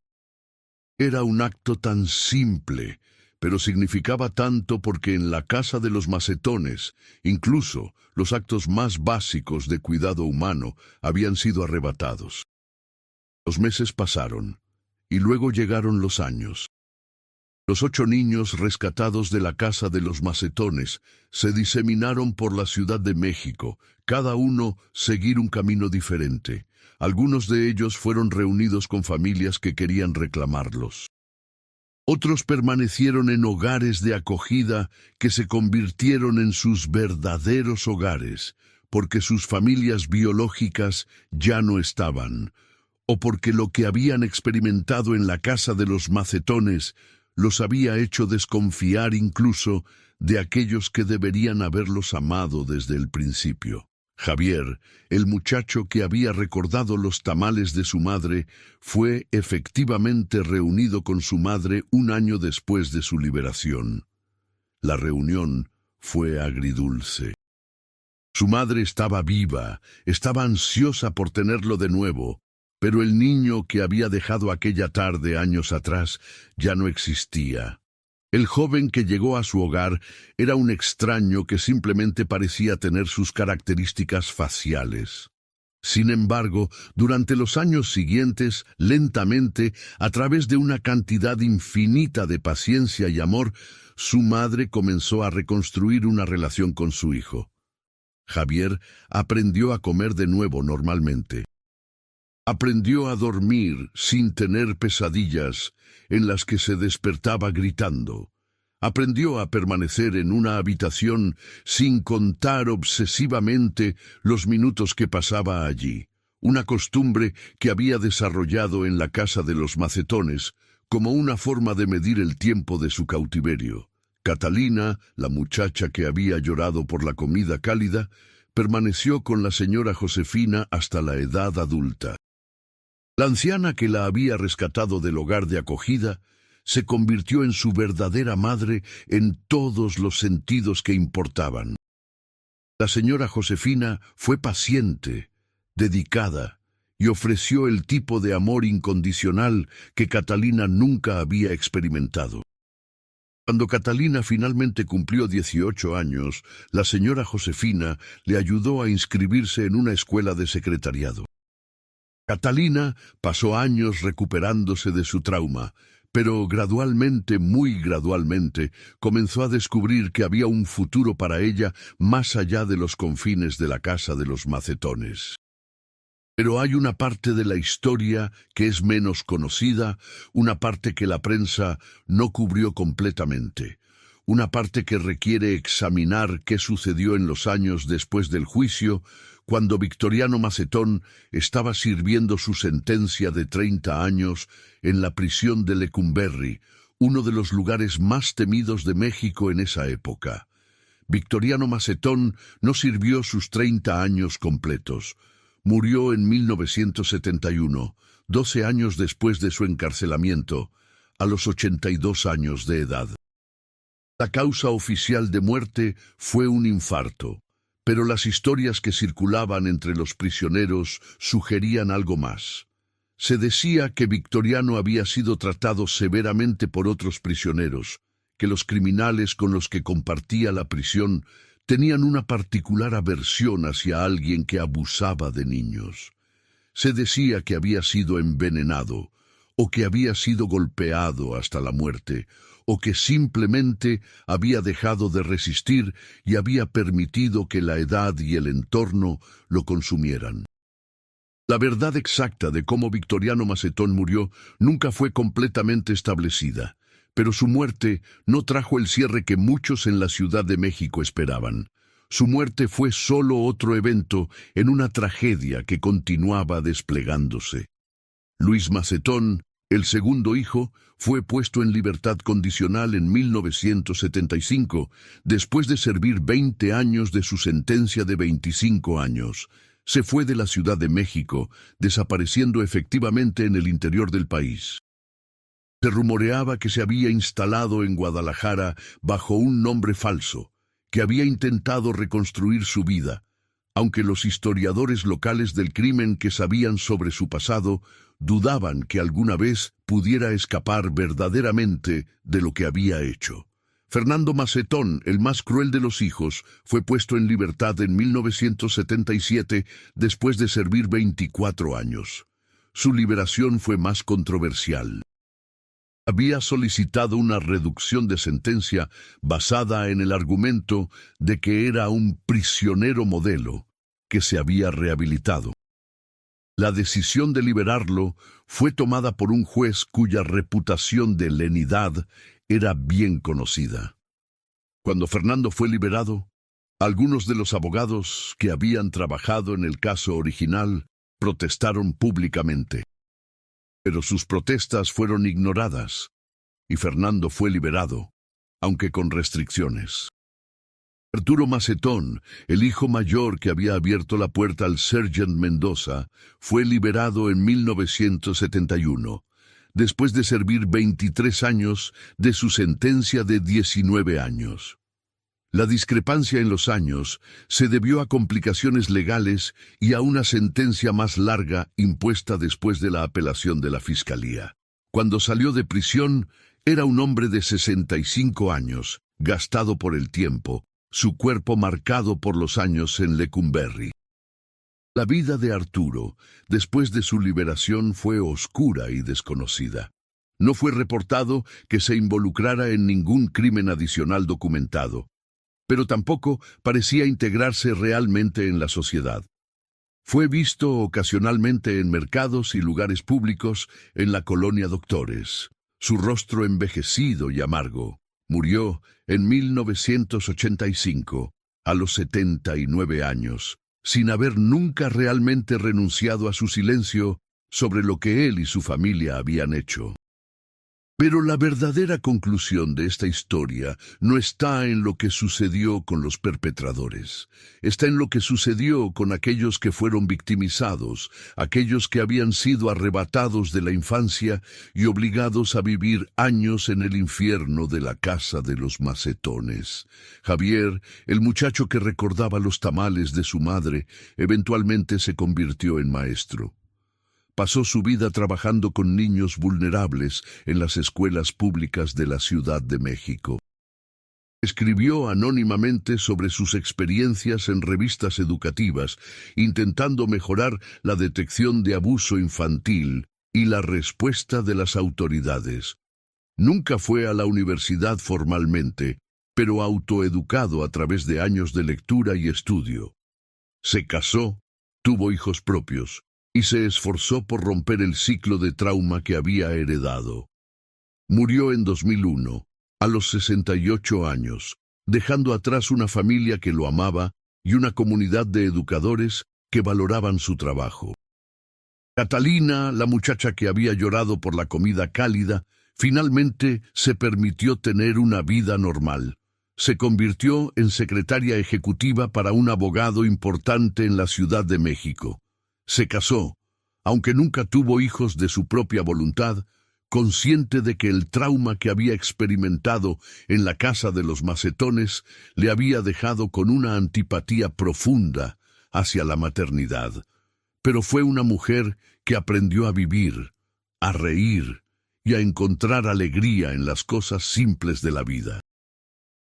S1: Era un acto tan simple, pero significaba tanto porque en la casa de los macetones, incluso los actos más básicos de cuidado humano habían sido arrebatados. Los meses pasaron, y luego llegaron los años. Los 8 niños rescatados de la casa de los macetones se diseminaron por la Ciudad de México, cada uno seguir un camino diferente. Algunos de ellos fueron reunidos con familias que querían reclamarlos. Otros permanecieron en hogares de acogida que se convirtieron en sus verdaderos hogares, porque sus familias biológicas ya no estaban, o porque lo que habían experimentado en la casa de los macetones los había hecho desconfiar incluso de aquellos que deberían haberlos amado desde el principio. Javier, el muchacho que había recordado los tamales de su madre, fue efectivamente reunido con su madre un año después de su liberación. La reunión fue agridulce. Su madre estaba viva, estaba ansiosa por tenerlo de nuevo, pero el niño que había dejado aquella tarde años atrás ya no existía. El joven que llegó a su hogar era un extraño que simplemente parecía tener sus características faciales. Sin embargo, durante los años siguientes, lentamente, a través de una cantidad infinita de paciencia y amor, su madre comenzó a reconstruir una relación con su hijo. Javier aprendió a comer de nuevo normalmente. Aprendió a dormir sin tener pesadillas en las que se despertaba gritando. Aprendió a permanecer en una habitación sin contar obsesivamente los minutos que pasaba allí, una costumbre que había desarrollado en la casa de los macetones como una forma de medir el tiempo de su cautiverio. Catalina, la muchacha que había llorado por la comida cálida, permaneció con la señora Josefina hasta la edad adulta. La anciana que la había rescatado del hogar de acogida se convirtió en su verdadera madre en todos los sentidos que importaban. La señora Josefina fue paciente, dedicada, y ofreció el tipo de amor incondicional que Catalina nunca había experimentado. Cuando Catalina finalmente cumplió 18 años, la señora Josefina le ayudó a inscribirse en una escuela de secretariado. Catalina pasó años recuperándose de su trauma, pero gradualmente, muy gradualmente, comenzó a descubrir que había un futuro para ella más allá de los confines de la casa de los macetones. Pero hay una parte de la historia que es menos conocida, una parte que la prensa no cubrió completamente, una parte que requiere examinar qué sucedió en los años después del juicio, cuando Victoriano Macetón estaba sirviendo su sentencia de 30 años en la prisión de Lecumberri, uno de los lugares más temidos de México en esa época. Victoriano Macetón no sirvió sus 30 años completos. Murió en 1971, 12 años después de su encarcelamiento, a los 82 años de edad. La causa oficial de muerte fue un infarto, pero las historias que circulaban entre los prisioneros sugerían algo más. Se decía que Victoriano había sido tratado severamente por otros prisioneros, que los criminales con los que compartía la prisión tenían una particular aversión hacia alguien que abusaba de niños. Se decía que había sido envenenado, o que había sido golpeado hasta la muerte, o que simplemente había dejado de resistir y había permitido que la edad y el entorno lo consumieran. La verdad exacta de cómo Victoriano Macetón murió nunca fue completamente establecida, pero su muerte no trajo el cierre que muchos en la Ciudad de México esperaban. Su muerte fue solo otro evento en una tragedia que continuaba desplegándose. Luis Macetón, el segundo hijo, fue puesto en libertad condicional en 1975, después de servir 20 años de su sentencia de 25 años. Se fue de la Ciudad de México, desapareciendo efectivamente en el interior del país. Se rumoreaba que se había instalado en Guadalajara bajo un nombre falso, que había intentado reconstruir su vida, aunque los historiadores locales del crimen que sabían sobre su pasado dudaban que alguna vez pudiera escapar verdaderamente de lo que había hecho. Fernando Macetón, el más cruel de los hijos, fue puesto en libertad en 1977 después de servir 24 años. Su liberación fue más controversial. Había solicitado una reducción de sentencia basada en el argumento de que era un prisionero modelo que se había rehabilitado. La decisión de liberarlo fue tomada por un juez cuya reputación de lenidad era bien conocida. Cuando Fernando fue liberado, algunos de los abogados que habían trabajado en el caso original protestaron públicamente. Pero sus protestas fueron ignoradas y Fernando fue liberado, aunque con restricciones. Arturo Macetón, el hijo mayor que había abierto la puerta al Sergeant Mendoza, fue liberado en 1971, después de servir 23 años de su sentencia de 19 años. La discrepancia en los años se debió a complicaciones legales y a una sentencia más larga impuesta después de la apelación de la Fiscalía. Cuando salió de prisión, era un hombre de 65 años, gastado por el tiempo, su cuerpo marcado por los años en Lecumberri. La vida de Arturo, después de su liberación, fue oscura y desconocida. No fue reportado que se involucrara en ningún crimen adicional documentado, pero tampoco parecía integrarse realmente en la sociedad. Fue visto ocasionalmente en mercados y lugares públicos en la colonia Doctores. Su rostro envejecido y amargo murió en 1985, a los 79 años, sin haber nunca realmente renunciado a su silencio sobre lo que él y su familia habían hecho. Pero la verdadera conclusión de esta historia no está en lo que sucedió con los perpetradores. Está en lo que sucedió con aquellos que fueron victimizados, aquellos que habían sido arrebatados de la infancia y obligados a vivir años en el infierno de la casa de los Macetones. Javier, el muchacho que recordaba los tamales de su madre, eventualmente se convirtió en maestro. Pasó su vida trabajando con niños vulnerables en las escuelas públicas de la Ciudad de México. Escribió anónimamente sobre sus experiencias en revistas educativas, intentando mejorar la detección de abuso infantil y la respuesta de las autoridades. Nunca fue a la universidad formalmente, pero autoeducado a través de años de lectura y estudio. Se casó, tuvo hijos propios, y se esforzó por romper el ciclo de trauma que había heredado. Murió en 2001, a los 68 años, dejando atrás una familia que lo amaba y una comunidad de educadores que valoraban su trabajo. Catalina, la muchacha que había llorado por la comida cálida, finalmente se permitió tener una vida normal. Se convirtió en secretaria ejecutiva para un abogado importante en la Ciudad de México. Se casó, aunque nunca tuvo hijos de su propia voluntad, consciente de que el trauma que había experimentado en la casa de los Macetones le había dejado con una antipatía profunda hacia la maternidad. Pero fue una mujer que aprendió a vivir, a reír y a encontrar alegría en las cosas simples de la vida.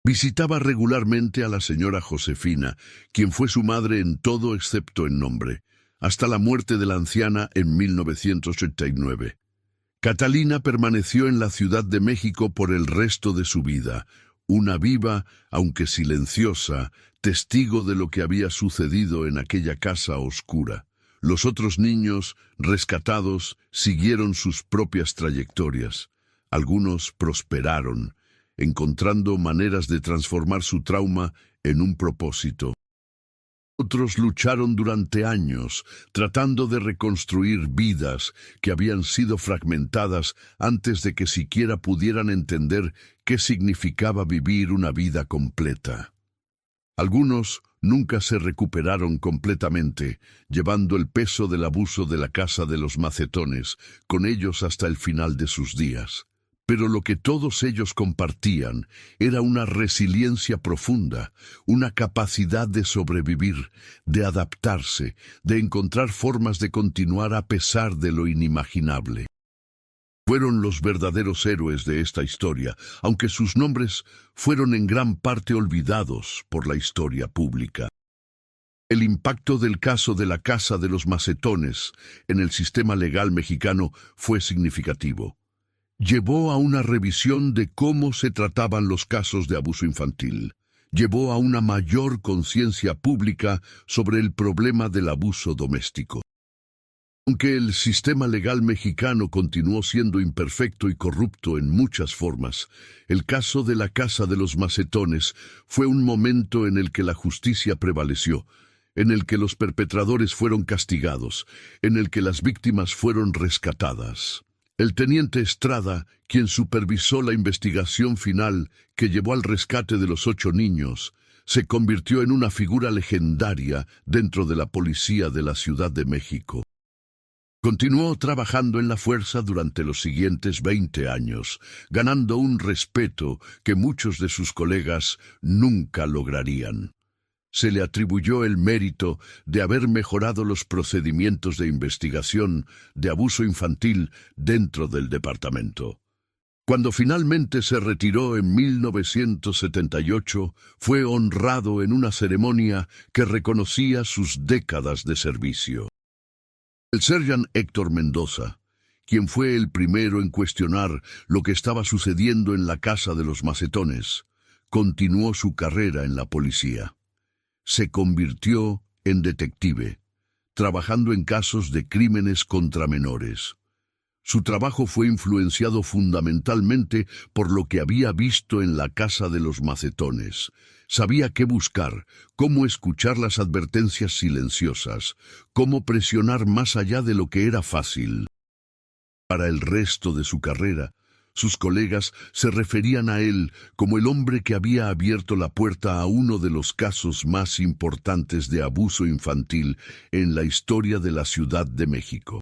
S1: Visitaba regularmente a la señora Josefina, quien fue su madre en todo excepto en nombre, hasta la muerte de la anciana en 1989. Catalina permaneció en la Ciudad de México por el resto de su vida, una viva, aunque silenciosa, testigo de lo que había sucedido en aquella casa oscura. Los otros niños, rescatados, siguieron sus propias trayectorias. Algunos prosperaron, encontrando maneras de transformar su trauma en un propósito. Otros lucharon durante años, tratando de reconstruir vidas que habían sido fragmentadas antes de que siquiera pudieran entender qué significaba vivir una vida completa. Algunos nunca se recuperaron completamente, llevando el peso del abuso de la casa de los Macetones con ellos hasta el final de sus días. Pero lo que todos ellos compartían era una resiliencia profunda, una capacidad de sobrevivir, de adaptarse, de encontrar formas de continuar a pesar de lo inimaginable. Fueron los verdaderos héroes de esta historia, aunque sus nombres fueron en gran parte olvidados por la historia pública. El impacto del caso de la Casa de los Macetones en el sistema legal mexicano fue significativo. Llevó a una revisión de cómo se trataban los casos de abuso infantil. Llevó a una mayor conciencia pública sobre el problema del abuso doméstico. Aunque el sistema legal mexicano continuó siendo imperfecto y corrupto en muchas formas, el caso de la Casa de los Macetones fue un momento en el que la justicia prevaleció, en el que los perpetradores fueron castigados, en el que las víctimas fueron rescatadas. El teniente Estrada, quien supervisó la investigación final que llevó al rescate de los 8 niños, se convirtió en una figura legendaria dentro de la policía de la Ciudad de México. Continuó trabajando en la fuerza durante los siguientes 20 años, ganando un respeto que muchos de sus colegas nunca lograrían. Se le atribuyó el mérito de haber mejorado los procedimientos de investigación de abuso infantil dentro del departamento. Cuando finalmente se retiró en 1978, fue honrado en una ceremonia que reconocía sus décadas de servicio. El sergeant Héctor Mendoza, quien fue el primero en cuestionar lo que estaba sucediendo en la Casa de los Macetones, continuó su carrera en la policía. Se convirtió en detective, trabajando en casos de crímenes contra menores. Su trabajo fue influenciado fundamentalmente por lo que había visto en la Casa de los Macetones. Sabía qué buscar, cómo escuchar las advertencias silenciosas, cómo presionar más allá de lo que era fácil. Para el resto de su carrera, sus colegas se referían a él como el hombre que había abierto la puerta a uno de los casos más importantes de abuso infantil en la historia de la Ciudad de México.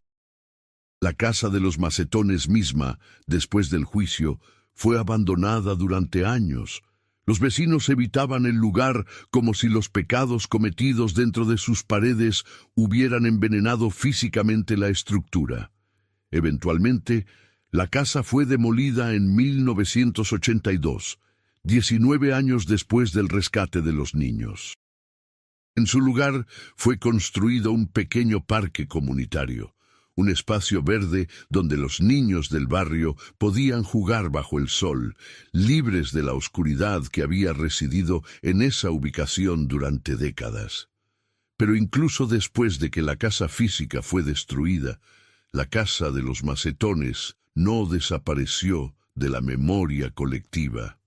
S1: La Casa de los Macetones misma, después del juicio, fue abandonada durante años. Los vecinos evitaban el lugar como si los pecados cometidos dentro de sus paredes hubieran envenenado físicamente la estructura. Eventualmente, la casa fue demolida en 1982, 19 años después del rescate de los niños. En su lugar fue construido un pequeño parque comunitario, un espacio verde donde los niños del barrio podían jugar bajo el sol, libres de la oscuridad que había residido en esa ubicación durante décadas. Pero incluso después de que la casa física fue destruida, la Casa de los Macetones no desapareció de la memoria colectiva.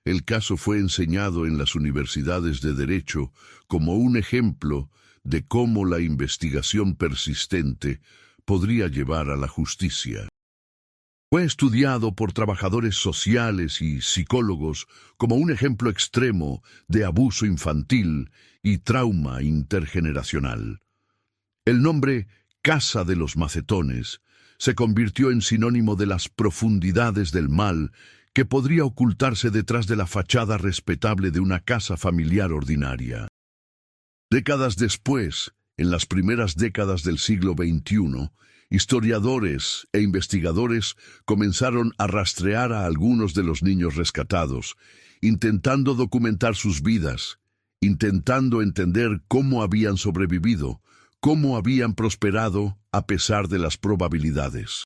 S1: El caso fue enseñado en las universidades de Derecho como un ejemplo de cómo la investigación persistente podría llevar a la justicia. Fue estudiado por trabajadores sociales y psicólogos como un ejemplo extremo de abuso infantil y trauma intergeneracional. El nombre Casa de los Macetones se convirtió en sinónimo de las profundidades del mal que podría ocultarse detrás de la fachada respetable de una casa familiar ordinaria. Décadas después, en las primeras décadas del siglo XXI, historiadores e investigadores comenzaron a rastrear a algunos de los niños rescatados, intentando documentar sus vidas, intentando entender cómo habían sobrevivido, cómo habían prosperado a pesar de las probabilidades.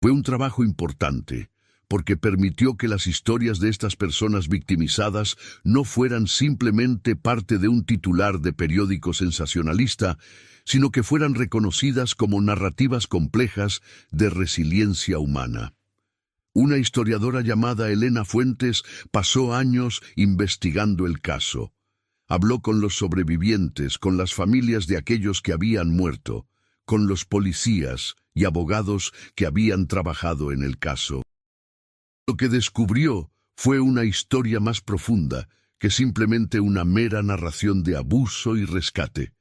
S1: Fue un trabajo importante, porque permitió que las historias de estas personas victimizadas no fueran simplemente parte de un titular de periódico sensacionalista, sino que fueran reconocidas como narrativas complejas de resiliencia humana. Una historiadora llamada Elena Fuentes pasó años investigando el caso. Habló con los sobrevivientes, con las familias de aquellos que habían muerto, con los policías y abogados que habían trabajado en el caso. Lo que descubrió fue una historia más profunda que simplemente una mera narración de abuso y rescate.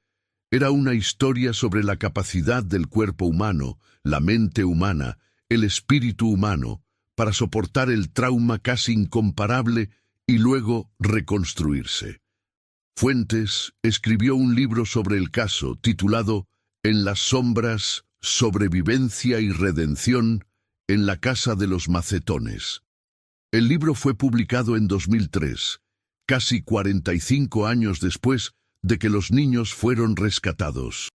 S1: Era una historia sobre la capacidad del cuerpo humano, la mente humana, el espíritu humano, para soportar el trauma casi incomparable y luego reconstruirse. Fuentes escribió un libro sobre el caso titulado En las sombras, sobrevivencia y redención en la casa de los macetones. El libro fue publicado en 2003, casi 45 años después de que los niños fueron rescatados.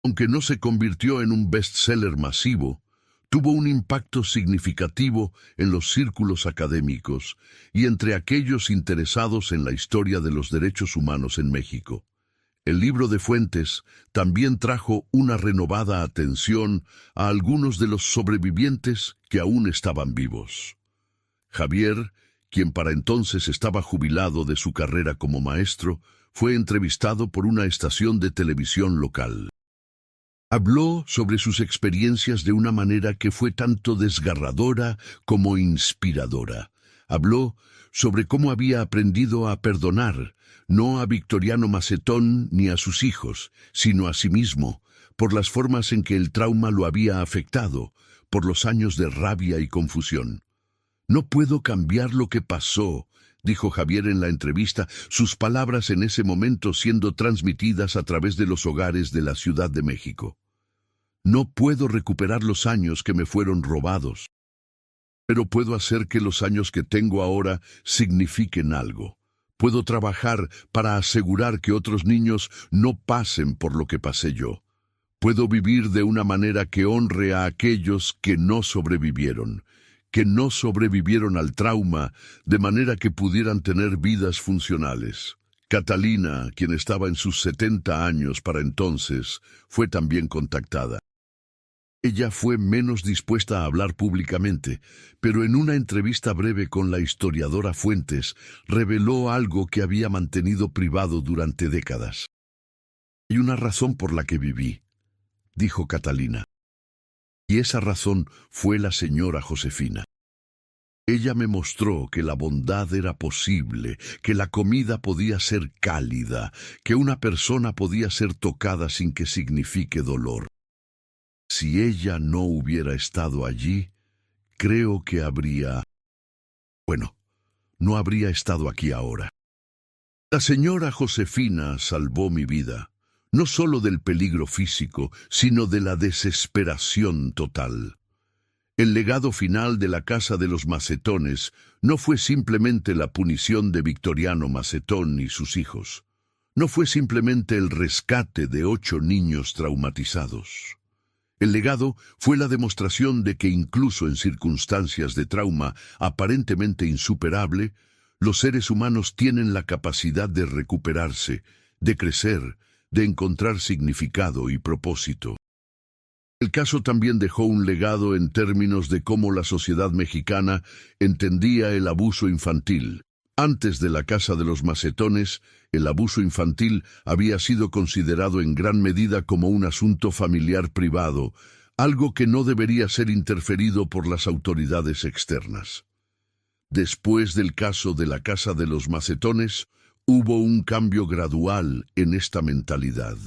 S1: Aunque no se convirtió en un bestseller masivo, tuvo un impacto significativo en los círculos académicos y entre aquellos interesados en la historia de los derechos humanos en México. El libro de Fuentes también trajo una renovada atención a algunos de los sobrevivientes que aún estaban vivos. Javier, quien para entonces estaba jubilado de su carrera como maestro, fue entrevistado por una estación de televisión local. Habló sobre sus experiencias de una manera que fue tanto desgarradora como inspiradora. Habló sobre cómo había aprendido a perdonar, no a Victoriano Macetón ni a sus hijos, sino a sí mismo, por las formas en que el trauma lo había afectado, por los años de rabia y confusión. «No puedo cambiar lo que pasó», dijo Javier en la entrevista, sus palabras en ese momento siendo transmitidas a través de los hogares de la Ciudad de México. «No puedo recuperar los años que me fueron robados, pero puedo hacer que los años que tengo ahora signifiquen algo. Puedo trabajar para asegurar que otros niños no pasen por lo que pasé yo. Puedo vivir de una manera que honre a aquellos que no sobrevivieron al trauma, de manera que pudieran tener vidas funcionales». Catalina, quien estaba en sus 70 años para entonces, fue también contactada. Ella fue menos dispuesta a hablar públicamente, pero en una entrevista breve con la historiadora Fuentes, reveló algo que había mantenido privado durante décadas. «Hay una razón por la que viví», dijo Catalina. Y esa razón fue la señora Josefina. Ella me mostró que la bondad era posible, que la comida podía ser cálida, que una persona podía ser tocada sin que signifique dolor. Si ella no hubiera estado allí, creo que no habría estado aquí ahora. La señora Josefina salvó mi vida, no solo del peligro físico, sino de la desesperación total. El legado final de la casa de los Macetones no fue simplemente la punición de Victoriano Macetón y sus hijos. No fue simplemente el rescate de 8 niños traumatizados. El legado fue la demostración de que incluso en circunstancias de trauma aparentemente insuperable, los seres humanos tienen la capacidad de recuperarse, de crecer, de encontrar significado y propósito. El caso también dejó un legado en términos de cómo la sociedad mexicana entendía el abuso infantil. Antes de la casa de los Macetones, el abuso infantil había sido considerado en gran medida como un asunto familiar privado, algo que no debería ser interferido por las autoridades externas. Después del caso de la casa de los Macetones, hubo un cambio gradual en esta mentalidad.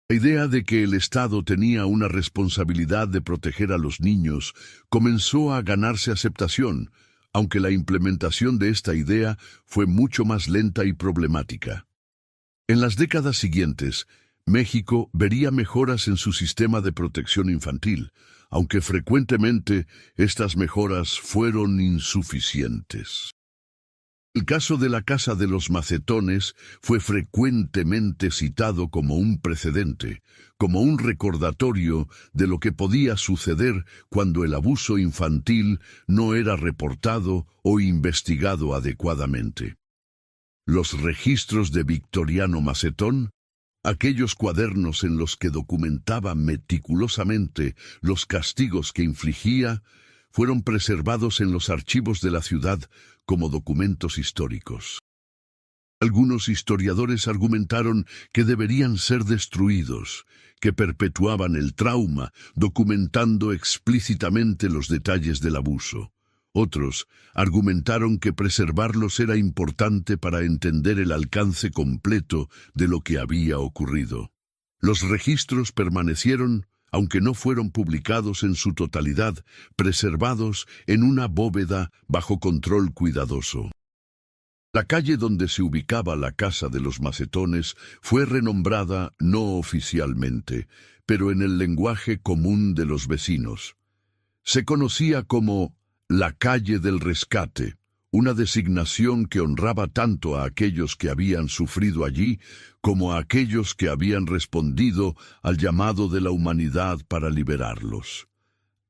S1: La idea de que el Estado tenía una responsabilidad de proteger a los niños comenzó a ganarse aceptación, aunque la implementación de esta idea fue mucho más lenta y problemática. En las décadas siguientes, México vería mejoras en su sistema de protección infantil, aunque frecuentemente estas mejoras fueron insuficientes. El caso de la casa de los Macetones fue frecuentemente citado como un precedente, como un recordatorio de lo que podía suceder cuando el abuso infantil no era reportado o investigado adecuadamente. Los registros de Victoriano Macetón, aquellos cuadernos en los que documentaba meticulosamente los castigos que infligía, fueron preservados en los archivos de la ciudad como documentos históricos. Algunos historiadores argumentaron que deberían ser destruidos, que perpetuaban el trauma, documentando explícitamente los detalles del abuso. Otros argumentaron que preservarlos era importante para entender el alcance completo de lo que había ocurrido. Los registros permanecieron, aunque no fueron publicados en su totalidad, preservados en una bóveda bajo control cuidadoso. La calle donde se ubicaba la casa de los macetones fue renombrada no oficialmente, pero en el lenguaje común de los vecinos. Se conocía como la calle del rescate, una designación que honraba tanto a aquellos que habían sufrido allí como a aquellos que habían respondido al llamado de la humanidad para liberarlos.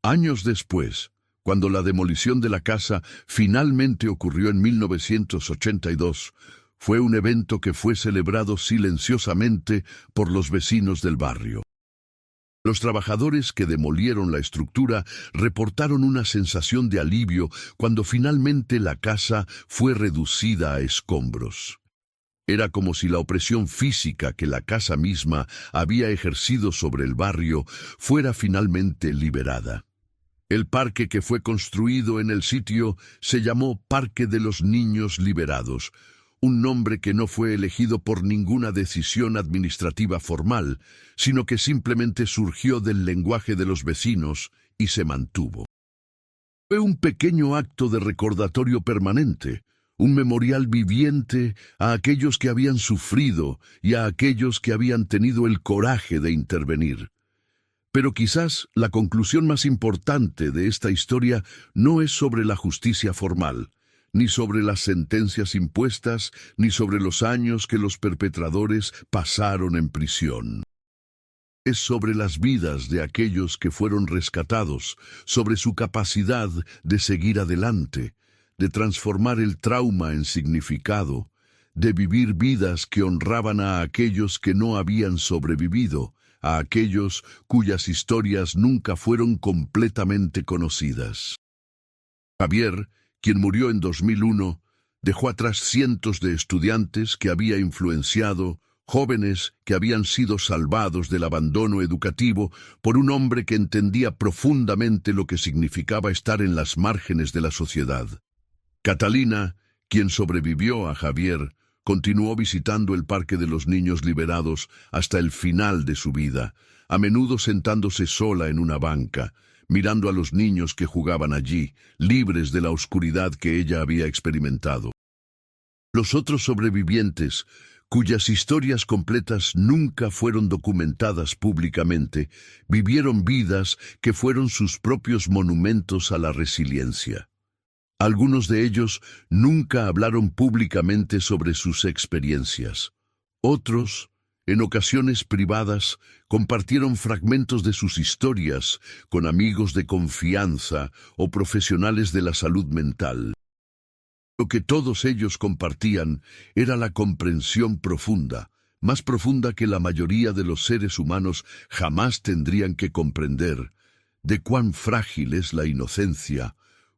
S1: Años después, cuando la demolición de la casa finalmente ocurrió en 1982, fue un evento que fue celebrado silenciosamente por los vecinos del barrio. Los trabajadores que demolieron la estructura reportaron una sensación de alivio cuando finalmente la casa fue reducida a escombros. Era como si la opresión física que la casa misma había ejercido sobre el barrio fuera finalmente liberada. El parque que fue construido en el sitio se llamó Parque de los Niños Liberados, un nombre que no fue elegido por ninguna decisión administrativa formal, sino que simplemente surgió del lenguaje de los vecinos y se mantuvo. Fue un pequeño acto de recordatorio permanente, un memorial viviente a aquellos que habían sufrido y a aquellos que habían tenido el coraje de intervenir. Pero quizás la conclusión más importante de esta historia no es sobre la justicia formal, ni sobre las sentencias impuestas, ni sobre los años que los perpetradores pasaron en prisión. Es sobre las vidas de aquellos que fueron rescatados, sobre su capacidad de seguir adelante, de transformar el trauma en significado, de vivir vidas que honraban a aquellos que no habían sobrevivido, a aquellos cuyas historias nunca fueron completamente conocidas. Javier, quien murió en 2001, dejó atrás cientos de estudiantes que había influenciado, jóvenes que habían sido salvados del abandono educativo por un hombre que entendía profundamente lo que significaba estar en las márgenes de la sociedad. Catalina, quien sobrevivió a Javier, continuó visitando el Parque de los Niños Liberados hasta el final de su vida, a menudo sentándose sola en una banca, mirando a los niños que jugaban allí, libres de la oscuridad que ella había experimentado. Los otros sobrevivientes, cuyas historias completas nunca fueron documentadas públicamente, vivieron vidas que fueron sus propios monumentos a la resiliencia. Algunos de ellos nunca hablaron públicamente sobre sus experiencias. Otros, en ocasiones privadas, compartieron fragmentos de sus historias con amigos de confianza o profesionales de la salud mental. Lo que todos ellos compartían era la comprensión profunda, más profunda que la mayoría de los seres humanos jamás tendrían que comprender, de cuán frágil es la inocencia,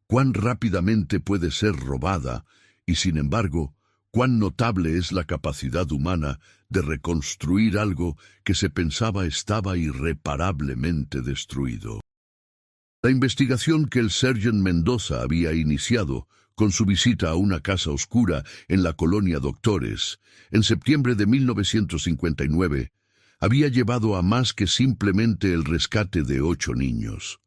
S1: cuán rápidamente puede ser robada y, sin embargo, cuán notable es la capacidad humana de reconstruir algo que se pensaba estaba irreparablemente destruido. La investigación que el Sergeant Mendoza había iniciado con su visita a una casa oscura en la colonia Doctores, en septiembre de 1959, había llevado a más que simplemente el rescate de 8 niños.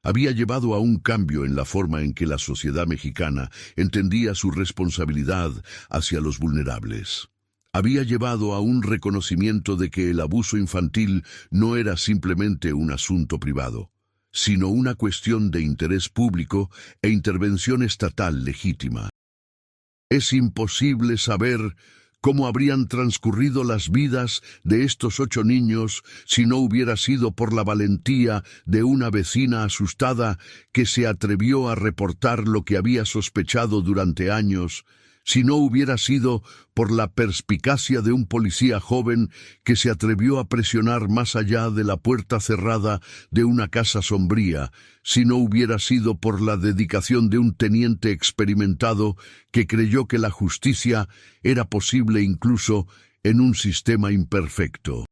S1: Había llevado a un cambio en la forma en que la sociedad mexicana entendía su responsabilidad hacia los vulnerables. Había llevado a un reconocimiento de que el abuso infantil no era simplemente un asunto privado, sino una cuestión de interés público e intervención estatal legítima. Es imposible saber cómo habrían transcurrido las vidas de estos 8 niños si no hubiera sido por la valentía de una vecina asustada que se atrevió a reportar lo que había sospechado durante años, si no hubiera sido por la perspicacia de un policía joven que se atrevió a presionar más allá de la puerta cerrada de una casa sombría, si no hubiera sido por la dedicación de un teniente experimentado que creyó que la justicia era posible incluso en un sistema imperfecto.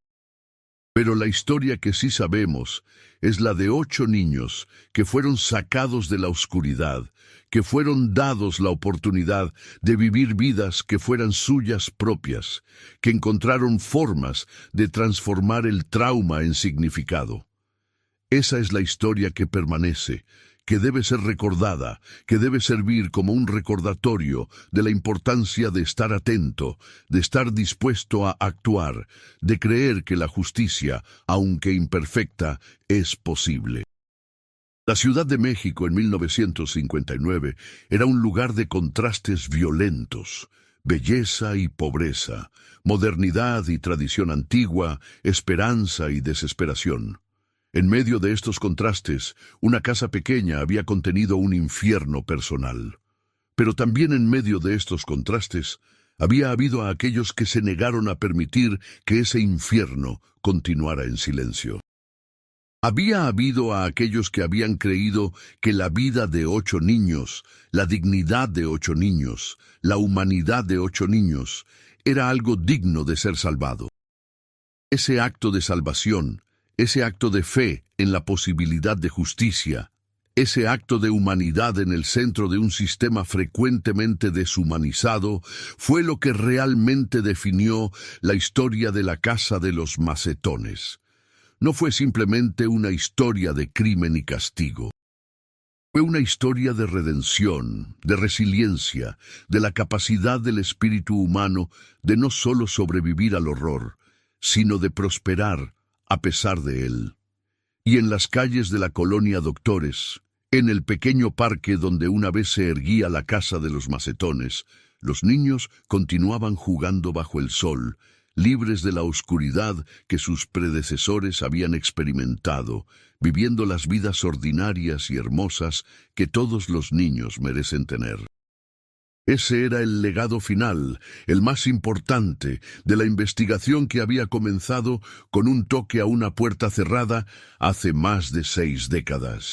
S1: Pero la historia que sí sabemos es la de 8 niños que fueron sacados de la oscuridad, que fueron dados la oportunidad de vivir vidas que fueran suyas propias, que encontraron formas de transformar el trauma en significado. Esa es la historia que permanece, que debe ser recordada, que debe servir como un recordatorio de la importancia de estar atento, de estar dispuesto a actuar, de creer que la justicia, aunque imperfecta, es posible. La Ciudad de México en 1959 era un lugar de contrastes violentos, belleza y pobreza, modernidad y tradición antigua, esperanza y desesperación. En medio de estos contrastes, una casa pequeña había contenido un infierno personal. Pero también en medio de estos contrastes, había habido a aquellos que se negaron a permitir que ese infierno continuara en silencio. Había habido a aquellos que habían creído que la vida de 8 niños, la dignidad de 8 niños, la humanidad de 8 niños, era algo digno de ser salvado. Ese acto de salvación, ese acto de fe en la posibilidad de justicia, ese acto de humanidad en el centro de un sistema frecuentemente deshumanizado, fue lo que realmente definió la historia de la Casa de los Macetones. No fue simplemente una historia de crimen y castigo. Fue una historia de redención, de resiliencia, de la capacidad del espíritu humano de no solo sobrevivir al horror, sino de prosperar a pesar de él. Y en las calles de la colonia Doctores, en el pequeño parque donde una vez se erguía la Casa de los Macetones, los niños continuaban jugando bajo el sol, libres de la oscuridad que sus predecesores habían experimentado, viviendo las vidas ordinarias y hermosas que todos los niños merecen tener. Ese era el legado final, el más importante, de la investigación que había comenzado con un toque a una puerta cerrada hace más de 6 décadas.